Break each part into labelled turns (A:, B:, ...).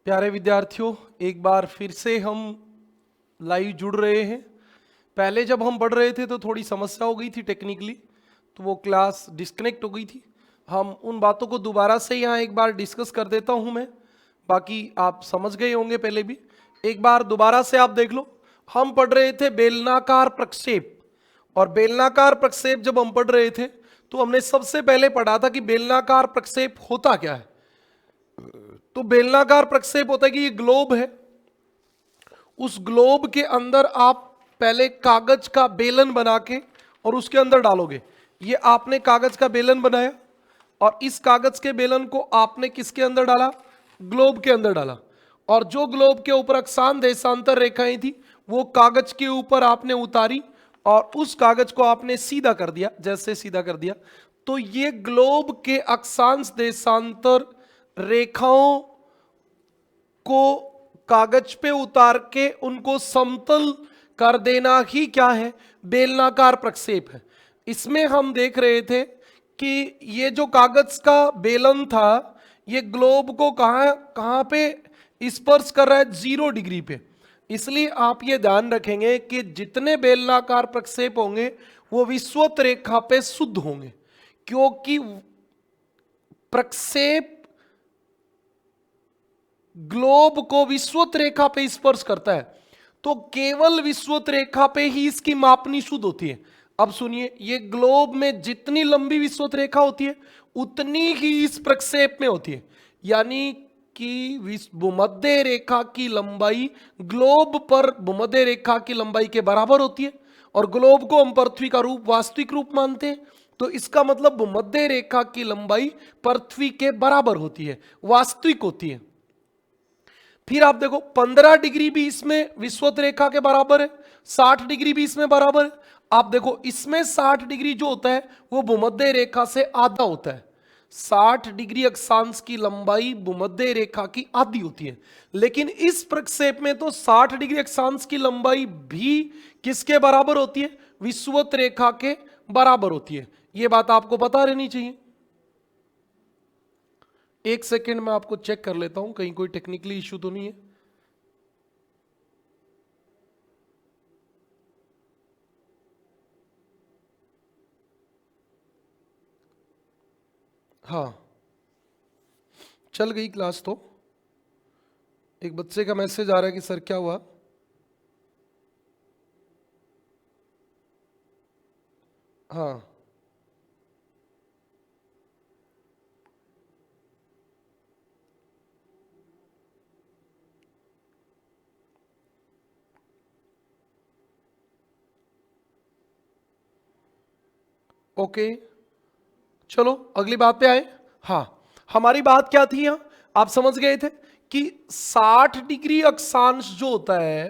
A: प्यारे विद्यार्थियों, एक बार फिर से हम लाइव जुड़ रहे हैं। पहले जब हम पढ़ रहे थे तो थोड़ी समस्या हो गई थी टेक्निकली, तो वो क्लास डिस्कनेक्ट हो गई थी। हम उन बातों को दोबारा से यहाँ एक बार डिस्कस कर देता हूँ मैं, बाकी आप समझ गए होंगे पहले भी। एक बार दोबारा से आप देख लो। हम पढ़ रहे थे बेलनाकार प्रक्षेप, और बेलनाकार प्रक्षेप जब हम पढ़ रहे थे तो हमने सबसे पहले पढ़ा था कि बेलनाकार प्रक्षेप होता क्या है। तो बेलनाकार प्रक्षेप होता है कि ये ग्लोब है, उस ग्लोब के अंदर आप पहले कागज का बेलन बना के और उसके अंदर डालोगे। ये आपने कागज का बेलन बनाया और इस कागज के बेलन को आपने किसके अंदर डाला? ग्लोब के अंदर डाला। और जो ग्लोब के ऊपर अक्षांश देशांतर रेखाएं थी वो कागज के ऊपर आपने उतारी और उस कागज को आपने सीधा कर दिया। जैसे सीधा कर दिया तो ये ग्लोब के अक्षांश देशांतर रेखाओं को कागज पे उतार के उनको समतल कर देना ही क्या है? बेलनाकार प्रक्षेप है। इसमें हम देख रहे थे कि ये जो कागज का बेलन था ये ग्लोब को कहां पे स्पर्श कर रहा है? 0 डिग्री पे। इसलिए आप ये ध्यान रखेंगे कि जितने बेलनाकार प्रक्षेप होंगे वो विषुवत रेखा पे शुद्ध होंगे, क्योंकि प्रक्षेप ग्लोब को विषुवत रेखा पे स्पर्श करता है, तो केवल विषुवत रेखा पे ही इसकी मापनी शुद्ध होती है। अब सुनिए, ये ग्लोब में जितनी लंबी विषुवत रेखा होती है उतनी ही इस प्रक्षेप में होती है। यानी कि भूमध्य रेखा की लंबाई ग्लोब पर भूमध्य रेखा की लंबाई के बराबर होती है, और ग्लोब को हम पृथ्वी का रूप वास्तविक रूप मानते हैं, तो इसका मतलब भूमध्य रेखा की लंबाई पृथ्वी के बराबर होती है, वास्तविक होती है। फिर आप देखो 15 डिग्री भी इसमें विषुवत रेखा के बराबर है, 60 डिग्री भी इसमें बराबर है। आप देखो इसमें 60 डिग्री जो होता है वो भूमध्य रेखा से आधा होता है। 60 डिग्री अक्षांश की लंबाई भूमध्य रेखा की आधी होती है, लेकिन इस प्रक्षेप में तो 60 डिग्री अक्षांश की लंबाई भी किसके बराबर होती है? विषुवत रेखा के बराबर होती है। यह बात आपको पता रहनी चाहिए। एक सेकेंड में आपको चेक कर लेता हूं कहीं कोई टेक्निकली इश्यू तो नहीं है। हाँ, चल गई क्लास। तो एक बच्चे का मैसेज आ रहा है कि सर क्या हुआ? हाँ, ओके, चलो अगली बात पे आए। हाँ, हमारी बात क्या थी यहां? आप समझ गए थे कि 60 डिग्री अक्षांश जो होता है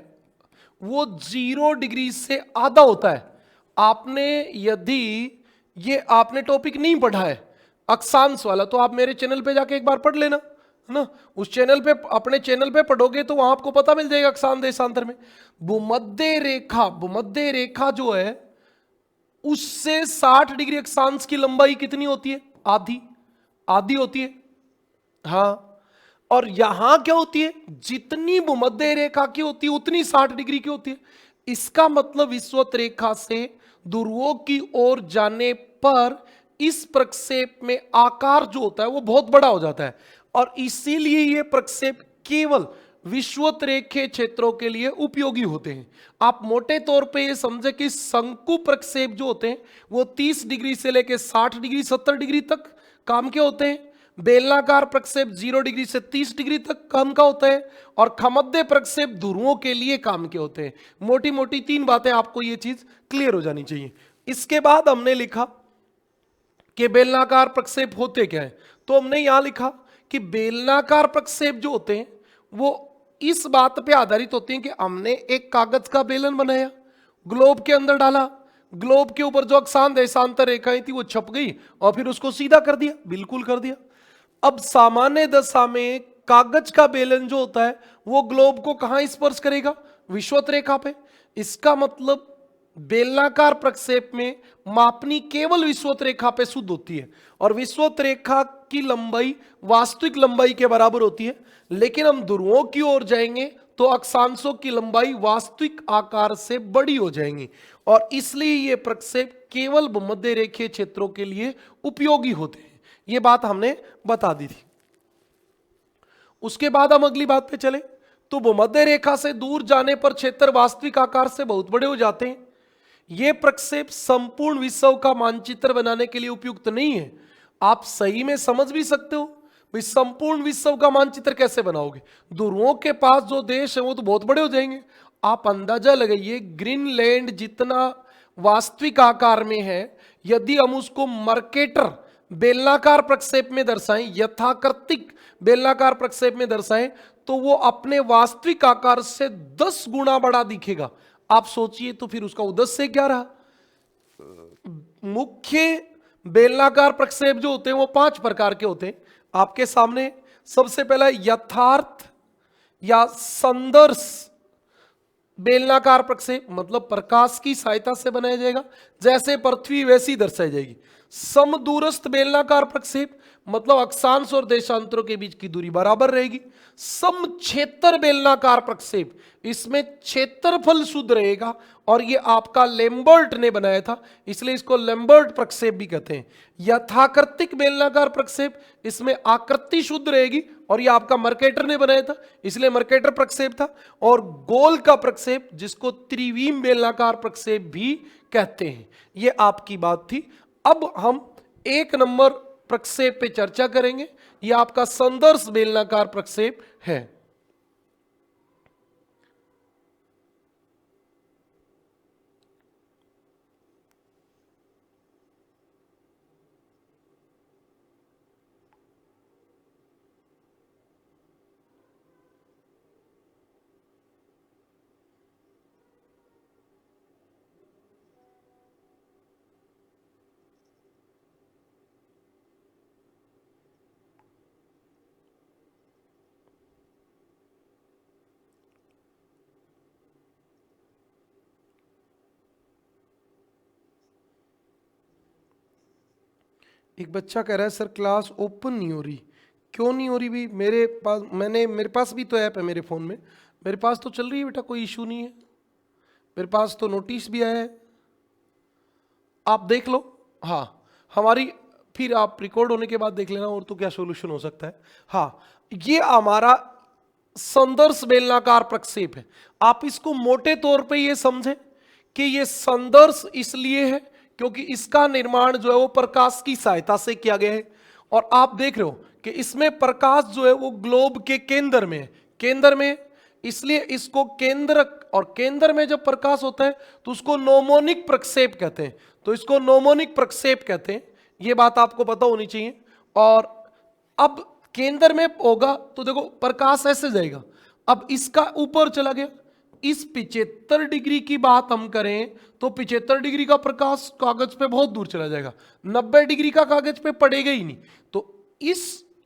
A: वो 0 डिग्री से आधा होता है। आपने यदि ये आपने टॉपिक नहीं पढ़ा है अक्षांश वाला, तो आप मेरे चैनल पे जाके एक बार पढ़ लेना, है ना। उस चैनल पे, अपने चैनल पे पढ़ोगे तो वहां आपको पता मिल जाएगा अक्षांश देशांतर में भूमध्य रेखा जो है उससे 60 डिग्री अक्षांश की लंबाई कितनी होती है? आधी होती है। हाँ, और यहां क्या होती है? जितनी भूमध्य रेखा की होती है उतनी 60 डिग्री की होती है। इसका मतलब विषुवत रेखा से ध्रुवों की ओर जाने पर इस प्रक्षेप में आकार जो होता है वो बहुत बड़ा हो जाता है, और इसीलिए यह प्रक्षेप केवल विषुवत रेखे क्षेत्रों के लिए उपयोगी होते हैं। आप मोटे तौर पे ये समझे कि शंकु प्रक्षेप जो होते हैं वो 30 डिग्री से लेकर 60 डिग्री 70 डिग्री तक काम के होते हैं। बेलनाकार प्रक्षेप 0 डिग्री से 30 डिग्री तक काम का होता है, और खमध्य प्रक्षेप ध्रुवों के लिए काम के होते हैं। मोटी मोटी 3 बातें आपको ये चीज क्लियर हो जानी चाहिए। इसके बाद हमने लिखा कि बेलनाकार प्रक्षेप होते क्या है, तो हमने यहां लिखा कि बेलनाकार प्रक्षेप जो होते हैं वो इस बात पे आधारित होते हैं कि हमने एक कागज का बेलन बनाया, ग्लोब के अंदर डाला, ग्लोब के ऊपर जो अक्षांश देशांतर रेखाएं थी वो छप गई और फिर उसको सीधा कर दिया, बिल्कुल कर दिया। अब सामान्य दशा में कागज का बेलन जो होता है वो ग्लोब को कहां स्पर्श करेगा? विषुवत रेखा पे। इसका मतलब बेलनाकार प्रक्षेप में मापनी केवल विषुवत रेखा पे शुद्ध होती है, और विषुवत रेखा की लंबाई वास्तविक लंबाई के बराबर होती है, लेकिन हम ध्रुवों की ओर जाएंगे तो अक्षांशों की लंबाई वास्तविक आकार से बड़ी हो जाएंगी, और इसलिए ये प्रक्षेप केवल भूमध्य रेखीय क्षेत्रों के लिए उपयोगी होते हैं। ये बात हमने बता दी थी। उसके बाद हम अगली बात पे चले तो भूमध्य रेखा से दूर जाने पर क्षेत्र वास्तविक आकार से बहुत बड़े हो जाते हैं। यह प्रक्षेप संपूर्ण विश्व का मानचित्र बनाने के लिए उपयुक्त नहीं है। आप सही में समझ भी सकते हो भाई संपूर्ण विश्व का मानचित्र कैसे बनाओगे, ध्रुवों के पास जो देश है वो तो बहुत बड़े हो जाएंगे। आप अंदाजा लगाइए ग्रीनलैंड जितना वास्तविक आकार में है, यदि हम उसको मर्केटर बेलनाकार प्रक्षेप में दर्शाएं, यथाकृतिक बेलनाकार प्रक्षेप में दर्शाएं, तो वो अपने वास्तविक आकार से 10 गुना बड़ा दिखेगा। आप सोचिए तो फिर उसका उद्देश्य क्या रहा। मुख्य बेलनाकार प्रक्षेप जो होते हैं वो 5 प्रकार के होते हैं आपके सामने। सबसे पहला यथार्थ या संदर्श बेलनाकार प्रक्षेप, मतलब प्रकाश की सहायता से बनाया जाएगा, जैसे पृथ्वी वैसी दर्शाई जाएगी। समदूरस्थ बेलनाकार प्रक्षेप, मतलब अक्षांश और देशांतरों के बीच की दूरी बराबर रहेगी। समक्षेत्र बेलनाकार प्रक्षेप, इसमें क्षेत्रफल शुद्ध रहेगा, और ये आपका लैम्बर्ट ने बनाया था इसलिए इसको लैम्बर्ट प्रक्षेप भी कहते हैं। यथाकृतिक बेलनाकार प्रक्षेप, इसमें आकृति शुद्ध रहेगी, और ये आपका मर्केटर ने बनाया था इसलिए मर्केटर प्रक्षेप था। और गोल का प्रक्षेप जिसको त्रिविम बेलनाकार प्रक्षेप भी कहते हैं। ये आपकी बात थी। अब हम 1 नंबर प्रक्षेप पे चर्चा करेंगे। यह आपका संदर्श बेलनाकार प्रक्षेप है। एक बच्चा कह रहा है सर क्लास ओपन नहीं हो रही। क्यों नहीं हो रही भी? मेरे पास भी तो ऐप है मेरे फ़ोन में, मेरे पास तो चल रही है बेटा, कोई इशू नहीं है। मेरे पास तो नोटिस भी आया है, आप देख लो। हाँ हमारी, फिर आप रिकॉर्ड होने के बाद देख लेना और तो क्या सोल्यूशन हो सकता है। हाँ ये हमारा संदर्श बेलनाकार प्रक्षेप है। आप इसको मोटे तौर पे ये समझें कि ये संदर्श इसलिए है क्योंकि इसका निर्माण जो है वो प्रकाश की सहायता से किया गया है, और आप देख रहे हो कि इसमें प्रकाश जो है वो ग्लोब के केंद्र में है, केंद्र में, इसलिए इसको केंद्र, और केंद्र में जब प्रकाश होता है तो उसको नोमोनिक प्रक्षेप कहते हैं। तो इसको नोमोनिक प्रक्षेप कहते हैं, ये बात आपको पता होनी चाहिए। और अब केंद्र में होगा तो देखो प्रकाश ऐसे जाएगा, अब इसका ऊपर चला गया। इस 75 डिग्री की बात हम करें तो 75 डिग्री का प्रकाश कागज पे बहुत दूर चला जाएगा, 90 डिग्री का कागज पे पड़ेगा ही नहीं। तो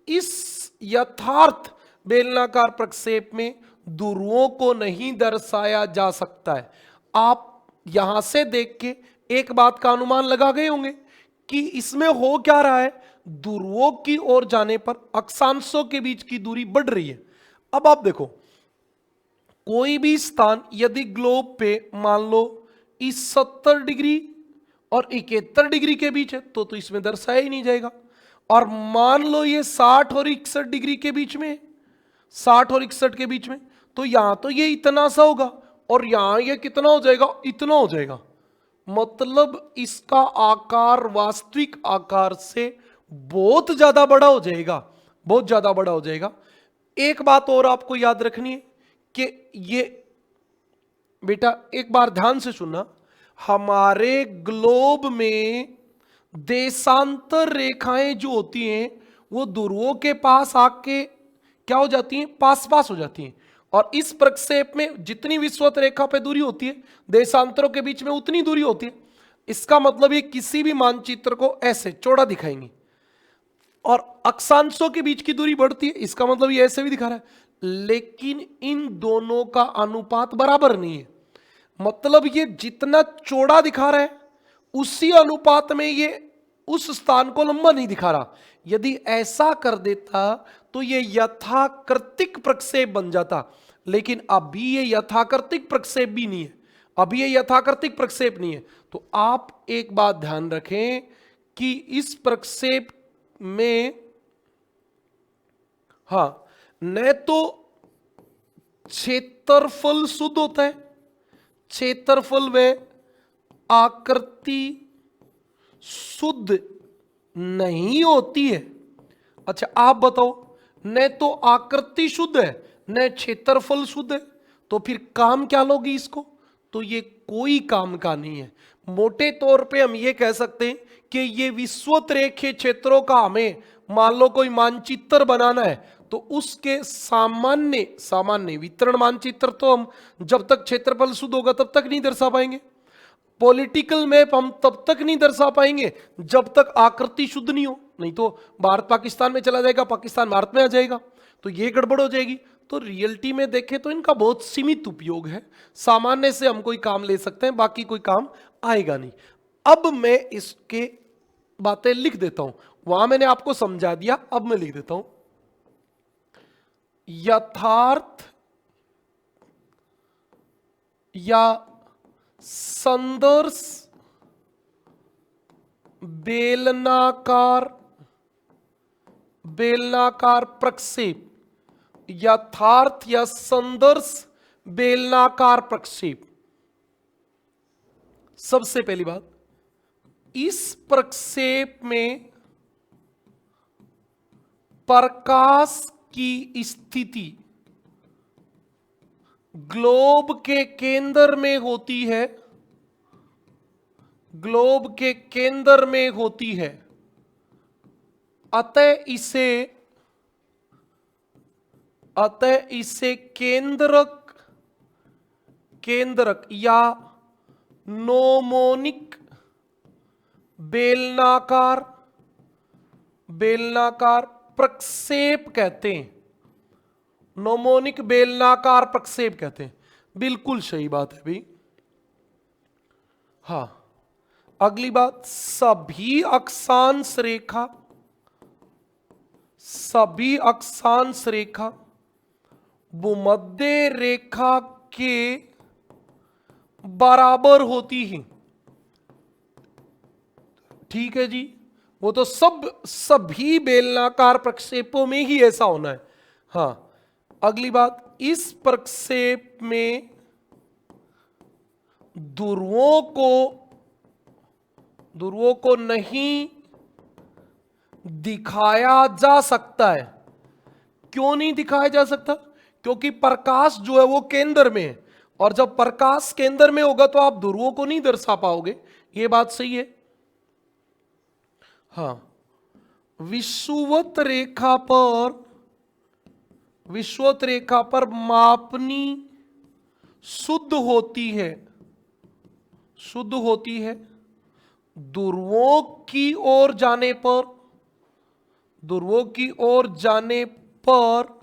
A: इस यथार्थ बेलनाकार प्रक्षेप में ध्रुवों को नहीं दर्शाया जा सकता है। आप यहां से देख के एक बात का अनुमान लगा गए होंगे कि इसमें हो क्या रहा है, ध्रुवों की ओर जाने पर अक्षांशों के बीच की दूरी बढ़ रही है। अब आप देखो कोई भी स्थान यदि ग्लोब पे मान लो इस 70 डिग्री और 71 डिग्री के बीच है तो इसमें दर्शाया ही नहीं जाएगा। और मान लो ये 60 और 61 डिग्री के बीच में, 60 और 61 के बीच में, तो यहां तो ये इतना सा होगा और यहां ये कितना हो जाएगा, इतना हो जाएगा। मतलब इसका आकार वास्तविक आकार से बहुत ज्यादा बड़ा हो जाएगा, बहुत ज्यादा बड़ा हो जाएगा। एक बात और आपको याद रखनी है कि ये बेटा एक बार ध्यान से सुनना, हमारे ग्लोब में देशांतर रेखाएं जो होती हैं वो ध्रुवों के पास आके क्या हो जाती हैं, पास पास हो जाती हैं। और इस प्रक्षेप में जितनी विषुवत रेखा पे दूरी होती है देशांतरों के बीच में उतनी दूरी होती है। इसका मतलब ये किसी भी मानचित्र को ऐसे चौड़ा दिखाएंगे, और अक्षांशों के बीच की दूरी बढ़ती है, इसका मतलब ये ऐसे भी दिखा रहा है। लेकिन इन दोनों का अनुपात बराबर नहीं है। मतलब ये जितना चौड़ा दिखा रहा है उसी अनुपात में ये उस स्थान को लंबा नहीं दिखा रहा। यदि ऐसा कर देता तो ये यथाकृतिक प्रक्षेप बन जाता, लेकिन अभी ये यथाकृतिक प्रक्षेप भी नहीं है, अभी ये यथाकृतिक प्रक्षेप नहीं है। तो आप एक बात ध्यान रखें कि इस प्रक्षेप में न तो क्षेत्रफल शुद्ध होता है, क्षेत्रफल व आकृति शुद्ध नहीं होती है। अच्छा आप बताओ, न तो आकृति शुद्ध है न क्षेत्रफल शुद्ध है, तो फिर काम क्या लोगी इसको? तो ये कोई काम का नहीं है। मोटे तौर पे हम ये कह सकते हैं कि ये विषुवत रेखीय क्षेत्रों का हमें मान लो कोई मानचित्र बनाना है, तो उसके सामान्य वितरण मानचित्र तो हम जब तक क्षेत्रफल शुद्ध होगा तब तक नहीं दर्शा पाएंगे। पॉलिटिकल मैप हम तब तक नहीं दर्शा पाएंगे जब तक आकृति शुद्ध नहीं हो, नहीं तो भारत पाकिस्तान में चला जाएगा, पाकिस्तान भारत में आ जाएगा, तो ये गड़बड़ हो जाएगी। तो रियलिटी में देखें तो इनका बहुत सीमित उपयोग है, सामान्य से हम कोई काम ले सकते हैं, बाकी कोई काम आएगा नहीं। अब मैं इसके बातें लिख देता हूं, वहां मैंने आपको समझा दिया, अब मैं लिख देता हूं। यथार्थ या संदर्श बेलनाकार प्रक्षेप, यथार्थ या संदर्श बेलनाकार प्रक्षेप। सबसे पहली बात, इस प्रक्षेप में प्रकाश की स्थिति ग्लोब के केंद्र में होती है, ग्लोब के केंद्र में होती है, अतः इसे केंद्रक या नोमोनिक बेलनाकार प्रक्षेप कहते हैं। नोमोनिक बेलनाकार प्रक्षेप कहते हैं। बिल्कुल सही बात है भाई। हाँ, अगली बात, सभी अक्षांश रेखा भूमध्य रेखा के बराबर होती है। ठीक है जी, वो तो सभी बेलनाकार प्रक्षेपों में ही ऐसा होना है। हाँ, अगली बात, इस प्रक्षेप में ध्रुवों को नहीं दिखाया जा सकता है। क्यों नहीं दिखाया जा सकता? क्योंकि प्रकाश जो है वो केंद्र में है, और जब प्रकाश केंद्र में होगा तो आप ध्रुवों को नहीं दर्शा पाओगे। ये बात सही है। हाँ, विषुवत रेखा पर मापनी शुद्ध होती है, ध्रुवों की ओर जाने पर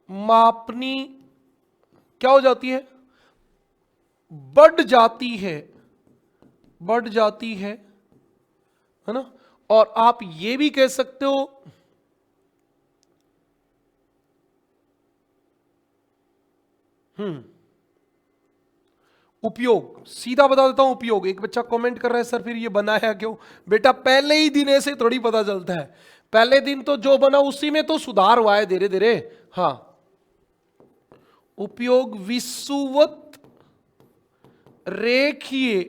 A: मापनी क्या हो जाती है? बढ़ जाती है ना। और आप ये भी कह सकते हो उपयोग, सीधा बता देता हूं उपयोग। एक बच्चा कमेंट कर रहा है सर फिर ये बनाया क्यों? बेटा पहले ही दिन ऐसे थोड़ी पता चलता है, पहले दिन तो जो बना उसी में तो सुधार हुआ है धीरे धीरे। हाँ, उपयोग विषुवत रेखीय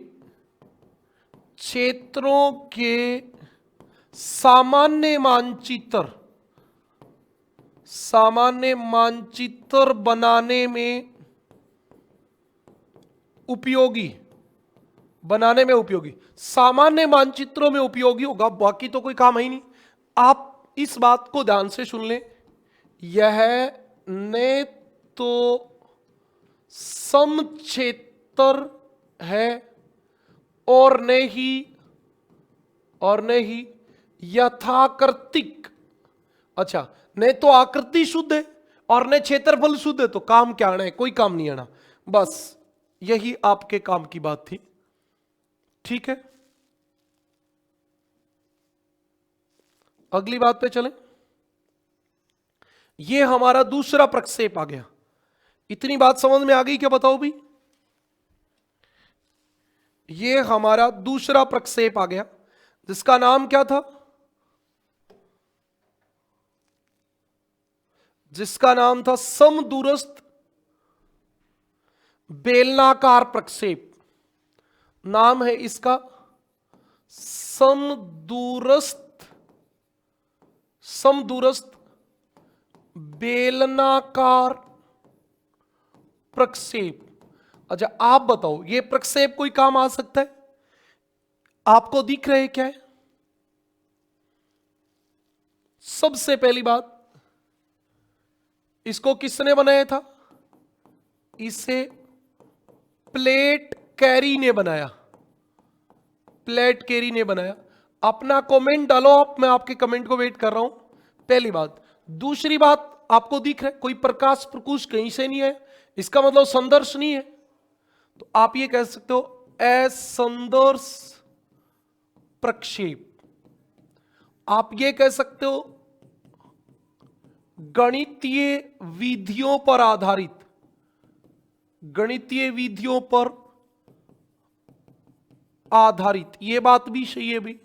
A: क्षेत्रों के सामान्य मानचित्र बनाने में उपयोगी, सामान्य मानचित्रों में उपयोगी होगा, बाकी तो कोई काम है ही नहीं। आप इस बात को ध्यान से सुन लें, यह न तो समक्षेत्र है और न ही यथाकृतिक। अच्छा, न तो आकृति शुद्ध है और न क्षेत्रफल शुद्ध है, तो काम क्या आना है? कोई काम नहीं आना। बस यही आपके काम की बात थी। ठीक है। अगली बात पे चलें। ये हमारा दूसरा प्रक्षेप आ गया। इतनी बात समझ में आ गई क्या? बताओ भी। ये हमारा दूसरा प्रक्षेप आ गया, जिसका नाम क्या था? जिसका नाम था समदूरस्थ बेलनाकार प्रक्षेप। नाम है इसका समदूरस्थ बेलनाकार प्रक्षेप। अच्छा, आप बताओ, ये प्रक्षेप कोई काम आ सकता है? आपको दिख रहे क्या है? सबसे पहली बात, इसको किसने बनाया था? इसे प्लेट कैरी ने बनाया। प्लेट कैरी ने बनाया। अपना कमेंट डालो आप, मैं आपके कमेंट को वेट कर रहा हूं। पहली बात। दूसरी बात, आपको दिख रहा है कोई प्रकाश प्रकुश कहीं से नहीं है, इसका मतलब संदर्श नहीं है। तो आप ये कह सकते हो असंदर्श प्रक्षेप। आप ये कह सकते हो गणितीय विधियों पर आधारित, गणितीय विधियों पर आधारित। ये बात भी सही है भी,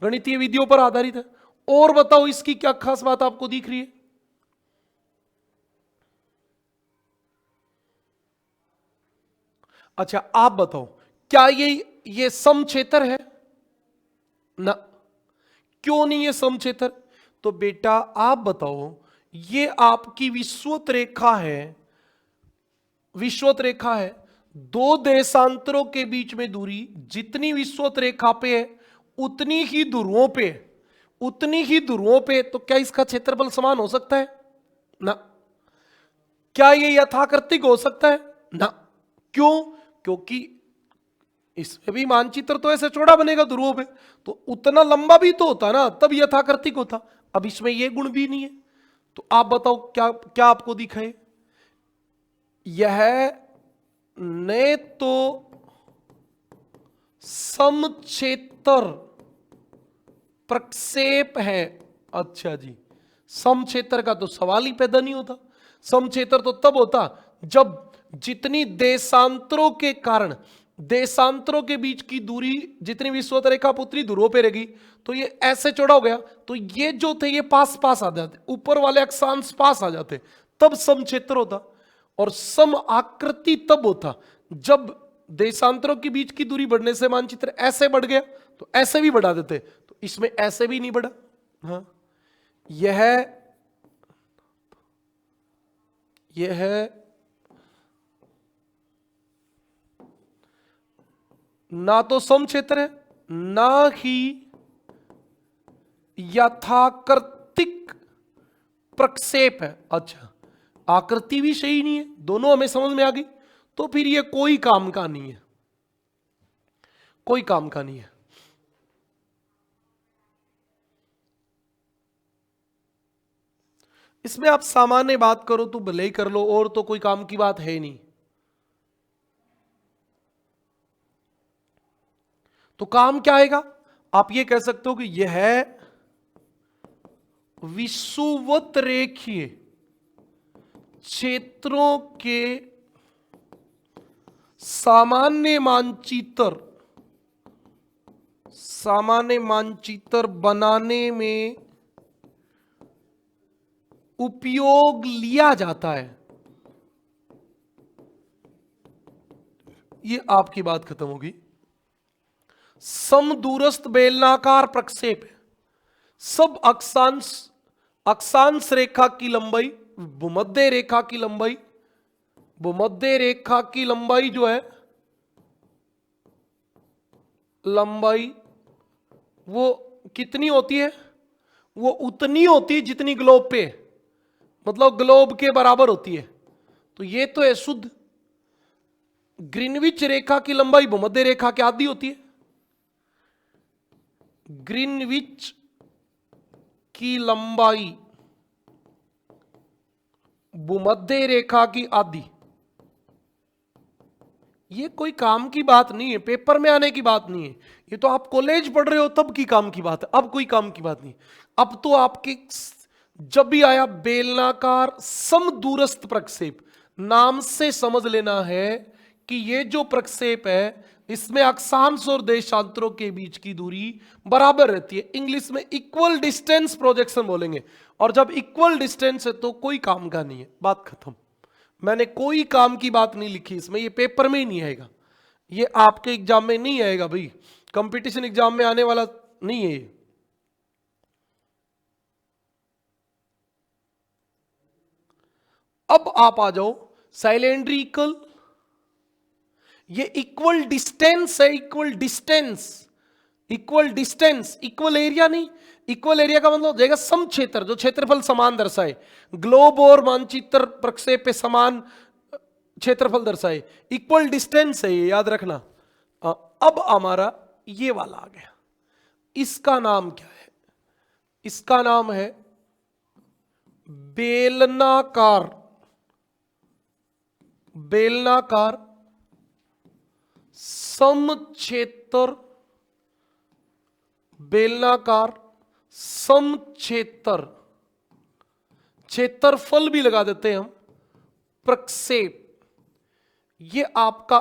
A: गणितीय विधियों पर आधारित है। और बताओ इसकी क्या खास बात आपको दिख रही है? अच्छा, आप बताओ, क्या ये समक्षेत्र है? ना। क्यों नहीं है समक्षेत्र? तो बेटा आप बताओ, ये आपकी विषुवत रेखा है, विषुवत रेखा है। दो देशांतरों के बीच में दूरी जितनी विषुवत रेखा पे है उतनी ही ध्रुवों पे, उतनी ही ध्रुवों पे। तो क्या इसका क्षेत्रफल समान हो सकता है? ना। क्या ये यथाकृतिक हो सकता है? ना। क्यों? क्योंकि इसमें भी मानचित्र तो ऐसे चौड़ा बनेगा ध्रुवों पे, तो उतना लंबा भी तो होता ना, तब यथाकृतिक होता। अब इसमें ये गुण भी नहीं है। तो आप बताओ क्या क्या आपको दिखाए? यह ने तो समक्षेत्र प्रक्षेप है। अच्छा जी, समक्षेत्र का तो सवाल ही पैदा नहीं होता। समक्षेत्र तो तब होता जब जितनी देशांतरों के कारण, देशांतरों के बीच की दूरी जितनी विषुवत रेखा उतनी ध्रुवों पे रहेगी। तो ये ऐसे चौड़ा हो गया, तो ये जो थे ये पास पास आ जाते, ऊपर वाले अक्षांश पास आ जाते, तब समक्षेत्र होता। और सम आकृति तब होता जब देशांतरों के बीच की दूरी बढ़ने से मानचित्र ऐसे बढ़ गया, तो ऐसे भी बढ़ा देते। तो इसमें ऐसे भी नहीं बढ़ा। हाँ, यह ना तो समक्षेत्र है, ना ही यथाकृतिक प्रक्षेप है। अच्छा, आकृति भी सही नहीं है, दोनों हमें समझ में आ गई। तो फिर ये कोई काम का नहीं है, कोई काम का नहीं है। इसमें आप सामान्य बात करो तो भले ही कर लो, और तो कोई काम की बात है नहीं। तो काम क्या आएगा? आप ये कह सकते हो कि यह विषुवत रेखीय क्षेत्रों के सामान्य मानचित्र बनाने में उपयोग लिया जाता है। ये आपकी बात खत्म होगी। समदूरस्थ बेलनाकार प्रक्षेप है। सब अक्षांश रेखा की लंबाई, भूमध्य रेखा की लंबाई, भूमध्य रेखा की लंबाई जो है, लंबाई वो कितनी होती है? वो उतनी होती है जितनी ग्लोब पे, मतलब ग्लोब के बराबर होती है। तो ये तो है शुद्ध। ग्रीनविच रेखा की लंबाई भूमध्य रेखा के आधी होती है। ग्रीनविच की लंबाई भूमध्य रेखा की आधी। ये कोई काम की बात नहीं है, पेपर में आने की बात नहीं है, ये तो आप कॉलेज पढ़ रहे हो तब की काम की बात है, अब कोई काम की बात नहीं। अब तो आपके जब भी आया बेलनाकार समदूरस्थ प्रक्षेप, नाम से समझ लेना है कि ये जो प्रक्षेप है इसमें अक्षांश और देशांतरों के बीच की दूरी बराबर रहती है। इंग्लिश में इक्वल डिस्टेंस प्रोजेक्शन बोलेंगे, और जब इक्वल डिस्टेंस है तो कोई काम का नहीं है, बात खत्म। मैंने कोई काम की बात नहीं लिखी इसमें, ये पेपर में ही नहीं आएगा, ये आपके एग्जाम में नहीं आएगा भाई, कंपटीशन एग्जाम में आने वाला नहीं है ये। अब आप आ जाओ साइलेंड्रिकल, ये इक्वल डिस्टेंस है, equal distance, equal distance, equal area नहीं। इक्वल एरिया का मतलब हो जाएगा सम क्षेत्र, जो क्षेत्रफल समान दर्शाए। ग्लोब और मानचित्र प्रक्षेप पे समान क्षेत्रफल दर्शाए, इक्वल डिस्टेंस है ये, याद रखना। अब हमारा ये वाला आ गया, इसका नाम क्या है? इसका नाम है बेलनाकार, बेलनाकार समक्षेत्र, बेलनाकार समक्षेत्र, क्षेत्रफल भी लगा देते हैं हम, प्रक्षेप। ये आपका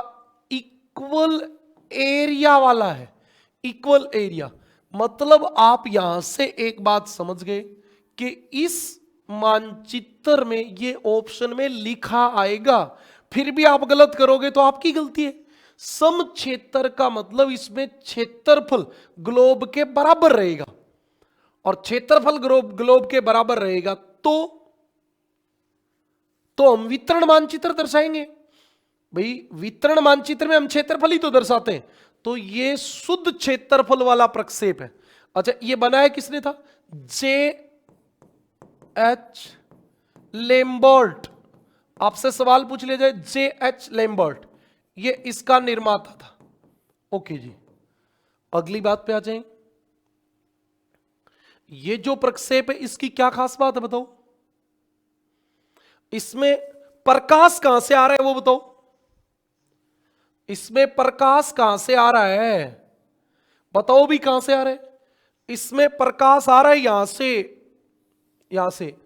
A: इक्वल एरिया वाला है, इक्वल एरिया। मतलब आप यहां से एक बात समझ गए कि इस मानचित्र में ये ऑप्शन में लिखा आएगा, फिर भी आप गलत करोगे तो आपकी गलती है। समक्षेत्र का मतलब इसमें क्षेत्रफल ग्लोब के बराबर रहेगा, और क्षेत्रफल ग्लोब के बराबर रहेगा तो हम वितरण मानचित्र दर्शाएंगे। भाई वितरण मानचित्र में हम क्षेत्रफल ही तो दर्शाते हैं, तो ये शुद्ध क्षेत्रफल वाला प्रक्षेप है। अच्छा, ये बनाया किसने था? J.H. लेम्बर्ट। आपसे सवाल पूछ लिया जाए, J.H. लेम्बर्ट, ये इसका निर्माता था। ओके जी, अगली बात पे आ जाएं। ये जो प्रक्षेप है इसकी क्या खास बात है बताओ? इसमें प्रकाश कहां से आ रहा है वो बताओ? इसमें प्रकाश कहां से आ रहा है बताओ भी, कहां से आ रहा है? इसमें प्रकाश आ रहा है यहां से, यहां से,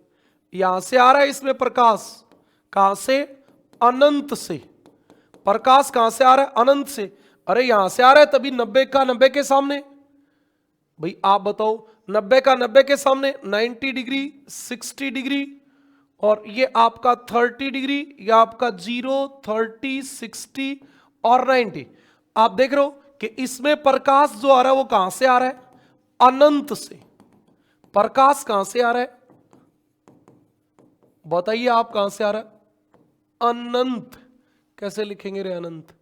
A: यहां से आ रहा है इसमें प्रकाश। कहां से? अनंत से। प्रकाश कहां से आ रहा है? अनंत से। अरे यहां से आ रहा है, तभी 90 का 90 के सामने। भाई आप बताओ, 90 का 90 के सामने 90 डिग्री, 60 डिग्री, और ये आपका 30 डिग्री, ये आपका 0, 30, 60 और 90। आप देख रहे हो कि इसमें प्रकाश जो आ रहा है वो कहां से आ रहा है? अनंत से। प्रकाश कहां से आ रहा है बताइए आप? कहां से आ रहा है? अनंत। कैसे लिखेंगे रे अनंत?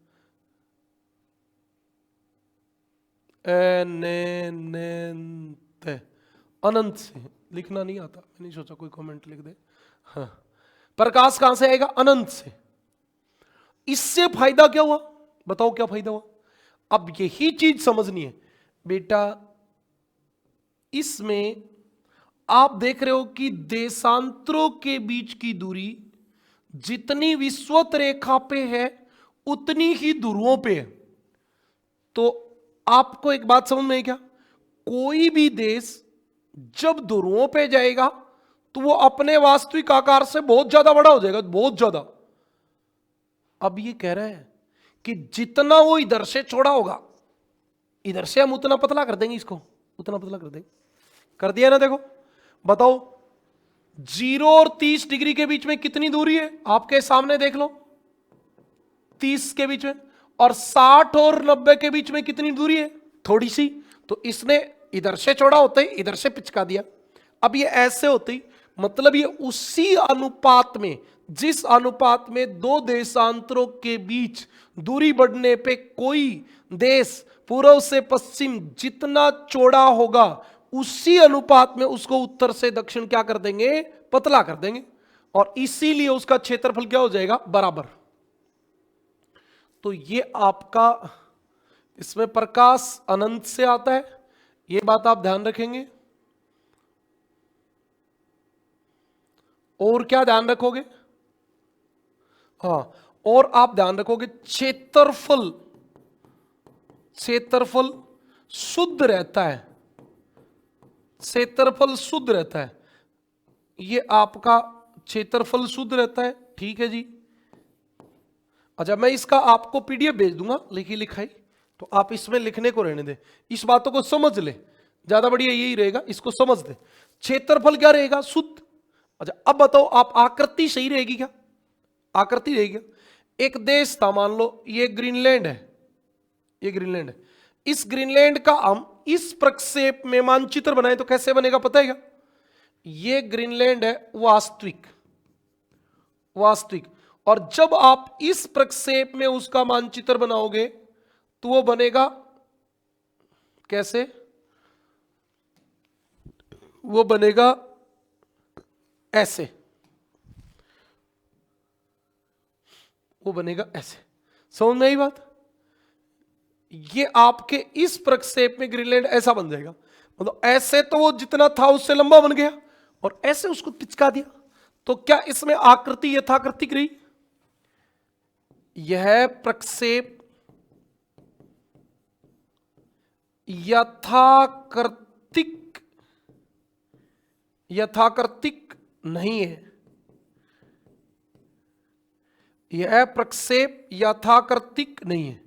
A: अनंत से लिखना नहीं आता, मैंने सोचा कोई कमेंट लिख दे। हाँ, प्रकाश कहां से आएगा? अनंत से। इससे फायदा क्या हुआ बताओ? क्या फायदा हुआ? अब यही चीज समझनी है बेटा। इसमें आप देख रहे हो कि देशांतरों के बीच की दूरी जितनी विषुवत रेखा पे है उतनी ही ध्रुवों पे है। तो आपको एक बात समझ में है क्या? कोई भी देश जब ध्रुवों पे जाएगा तो वो अपने वास्तविक आकार से बहुत ज्यादा बड़ा हो जाएगा, बहुत ज्यादा। अब ये कह रहे हैं कि जितना वो इधर से चौड़ा होगा, इधर से हम उतना पतला कर देंगे, इसको उतना पतला कर देंगे। कर दिया ना? देखो बताओ, 0 और 30 डिग्री के बीच में कितनी दूरी है? आपके सामने देख लो, 30 के बीच में। और 60 और 90 के बीच में कितनी दूरी है? थोड़ी सी। तो इसने इधर से चौड़ा होते ही इधर से पिचका दिया। अब ये ऐसे होते ही, मतलब ये उसी अनुपात में, जिस अनुपात में दो देशांतरों के बीच दूरी बढ़ने पे कोई देश पूर्व से पश्चिम जितना चौड़ा होगा, उसी अनुपात में उसको उत्तर से दक्षिण क्या कर देंगे? पतला कर देंगे। और इसीलिए उसका क्षेत्रफल क्या हो जाएगा? बराबर। तो ये आपका, इसमें प्रकाश अनंत से आता है, ये बात आप ध्यान रखेंगे। और क्या ध्यान रखोगे? हाँ, और आप ध्यान रखोगे क्षेत्रफल, क्षेत्रफल शुद्ध रहता है, क्षेत्रफल शुद्ध रहता है, ये आपका क्षेत्रफल शुद्ध रहता है, ठीक है जी। अच्छा, मैं इसका आपको पीडीएफ भेज दूंगा लिखी लिखाई, तो आप इसमें लिखने को रहने दें, इस बातों को समझ ले, ज्यादा बढ़िया यही रहेगा, इसको समझ दे। क्षेत्रफल क्या रहेगा? शुद्ध। अच्छा, अब बताओ आप आकृति सही रहेगी क्या? आकृति रहेगी क्या? एक देश था, मान लो ये ग्रीनलैंड है, ये ग्रीनलैंड है, इस ग्रीनलैंड का हम इस प्रक्षेप में मानचित्र बनाए तो कैसे बनेगा पता है क्या? ये ग्रीनलैंड है वास्तविक, वास्तविक, और जब आप इस प्रक्षेप में उसका मानचित्र बनाओगे तो वो बनेगा कैसे? वो बनेगा ऐसे, वो बनेगा ऐसे। समझ में आई बात? ये आपके इस प्रक्षेप में ग्रीनलैंड ऐसा बन जाएगा, मतलब ऐसे तो वो जितना था उससे लंबा बन गया, और ऐसे उसको पिचका दिया, तो क्या इसमें आकृति यथाकृतिक रही? यह प्रक्षेप यथाकृतिक, यथाकृतिक नहीं है, यह प्रक्षेप यथाकृतिक नहीं है।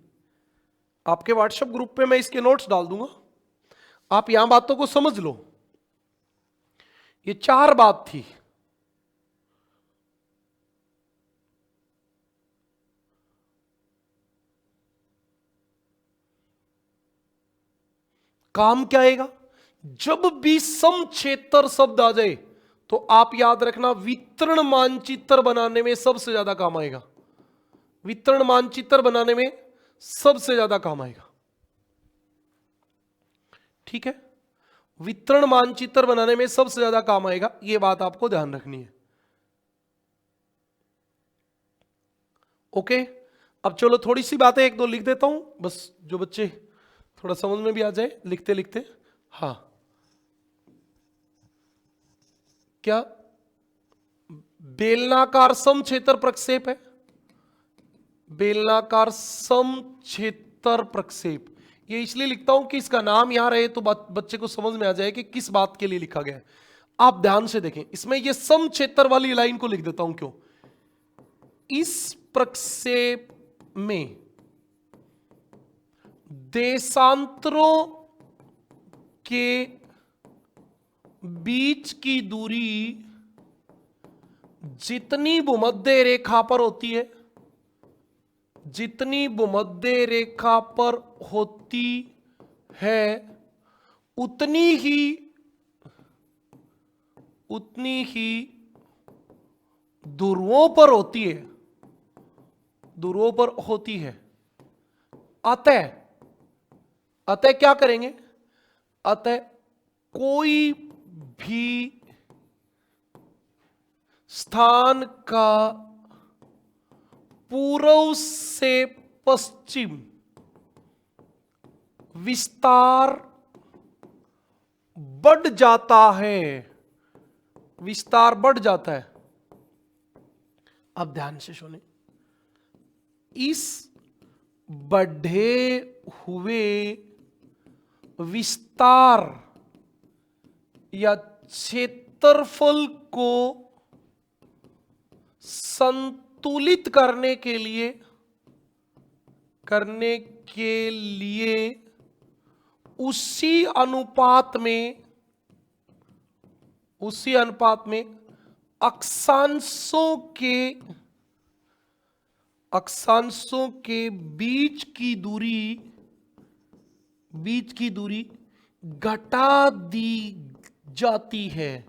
A: आपके व्हाट्सएप ग्रुप पे मैं इसके नोट्स डाल दूंगा, आप यहां बातों को समझ लो। ये 4 बात थी। काम क्या आएगा? जब भी समक्षेत्र शब्द आ जाए तो आप याद रखना वितरण मानचित्र बनाने में सबसे ज्यादा काम आएगा, वितरण मानचित्र बनाने में सबसे ज्यादा काम आएगा, ठीक है? वितरण मानचित्र बनाने में सबसे ज्यादा काम आएगा, यह बात आपको ध्यान रखनी है। ओके, अब चलो थोड़ी सी बातें एक दो लिख देता हूं, बस जो बच्चे थोड़ा समझ में भी आ जाए लिखते लिखते। हाँ, क्या बेलनाकार समक्षेत्र प्रक्षेप है? बेलनाकार समक्षेत्र प्रक्षेप, ये इसलिए लिखता हूं कि इसका नाम यहां रहे तो बच्चे को समझ में आ जाए कि किस बात के लिए लिखा गया है। आप ध्यान से देखें, इसमें ये समक्षेत्र वाली लाइन को लिख देता हूं, क्यों? इस प्रक्षेप में देशांतरों के बीच की दूरी जितनी भूमध्य रेखा पर होती है, जितनी भूमध्य रेखा पर होती है उतनी ही ध्रुवों पर होती है, ध्रुवों पर होती है। अतः क्या करेंगे? अतः कोई भी स्थान का पूर्व से पश्चिम विस्तार बढ़ जाता है, विस्तार बढ़ जाता है। अब ध्यान से सुने, इस बढ़े हुए विस्तार या क्षेत्रफल को संतुलित करने के लिए उसी अनुपात में अक्षांशों के बीच की दूरी घटा दी जाती है।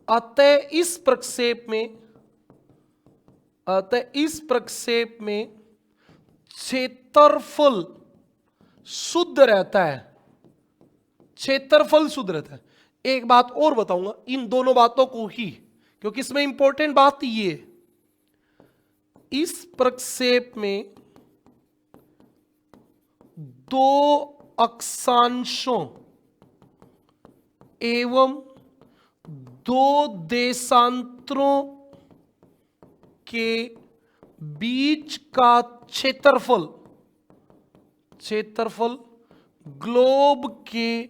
A: अतः इस प्रक्षेप में क्षेत्रफल शुद्ध रहता है, क्षेत्रफल शुद्ध रहता है। एक बात और बताऊंगा इन दोनों बातों को ही, क्योंकि इसमें इंपॉर्टेंट बात ये है, इस प्रक्षेप में 2 अक्षांशों एवं 2 देशांतरों के बीच का क्षेत्रफल ग्लोब के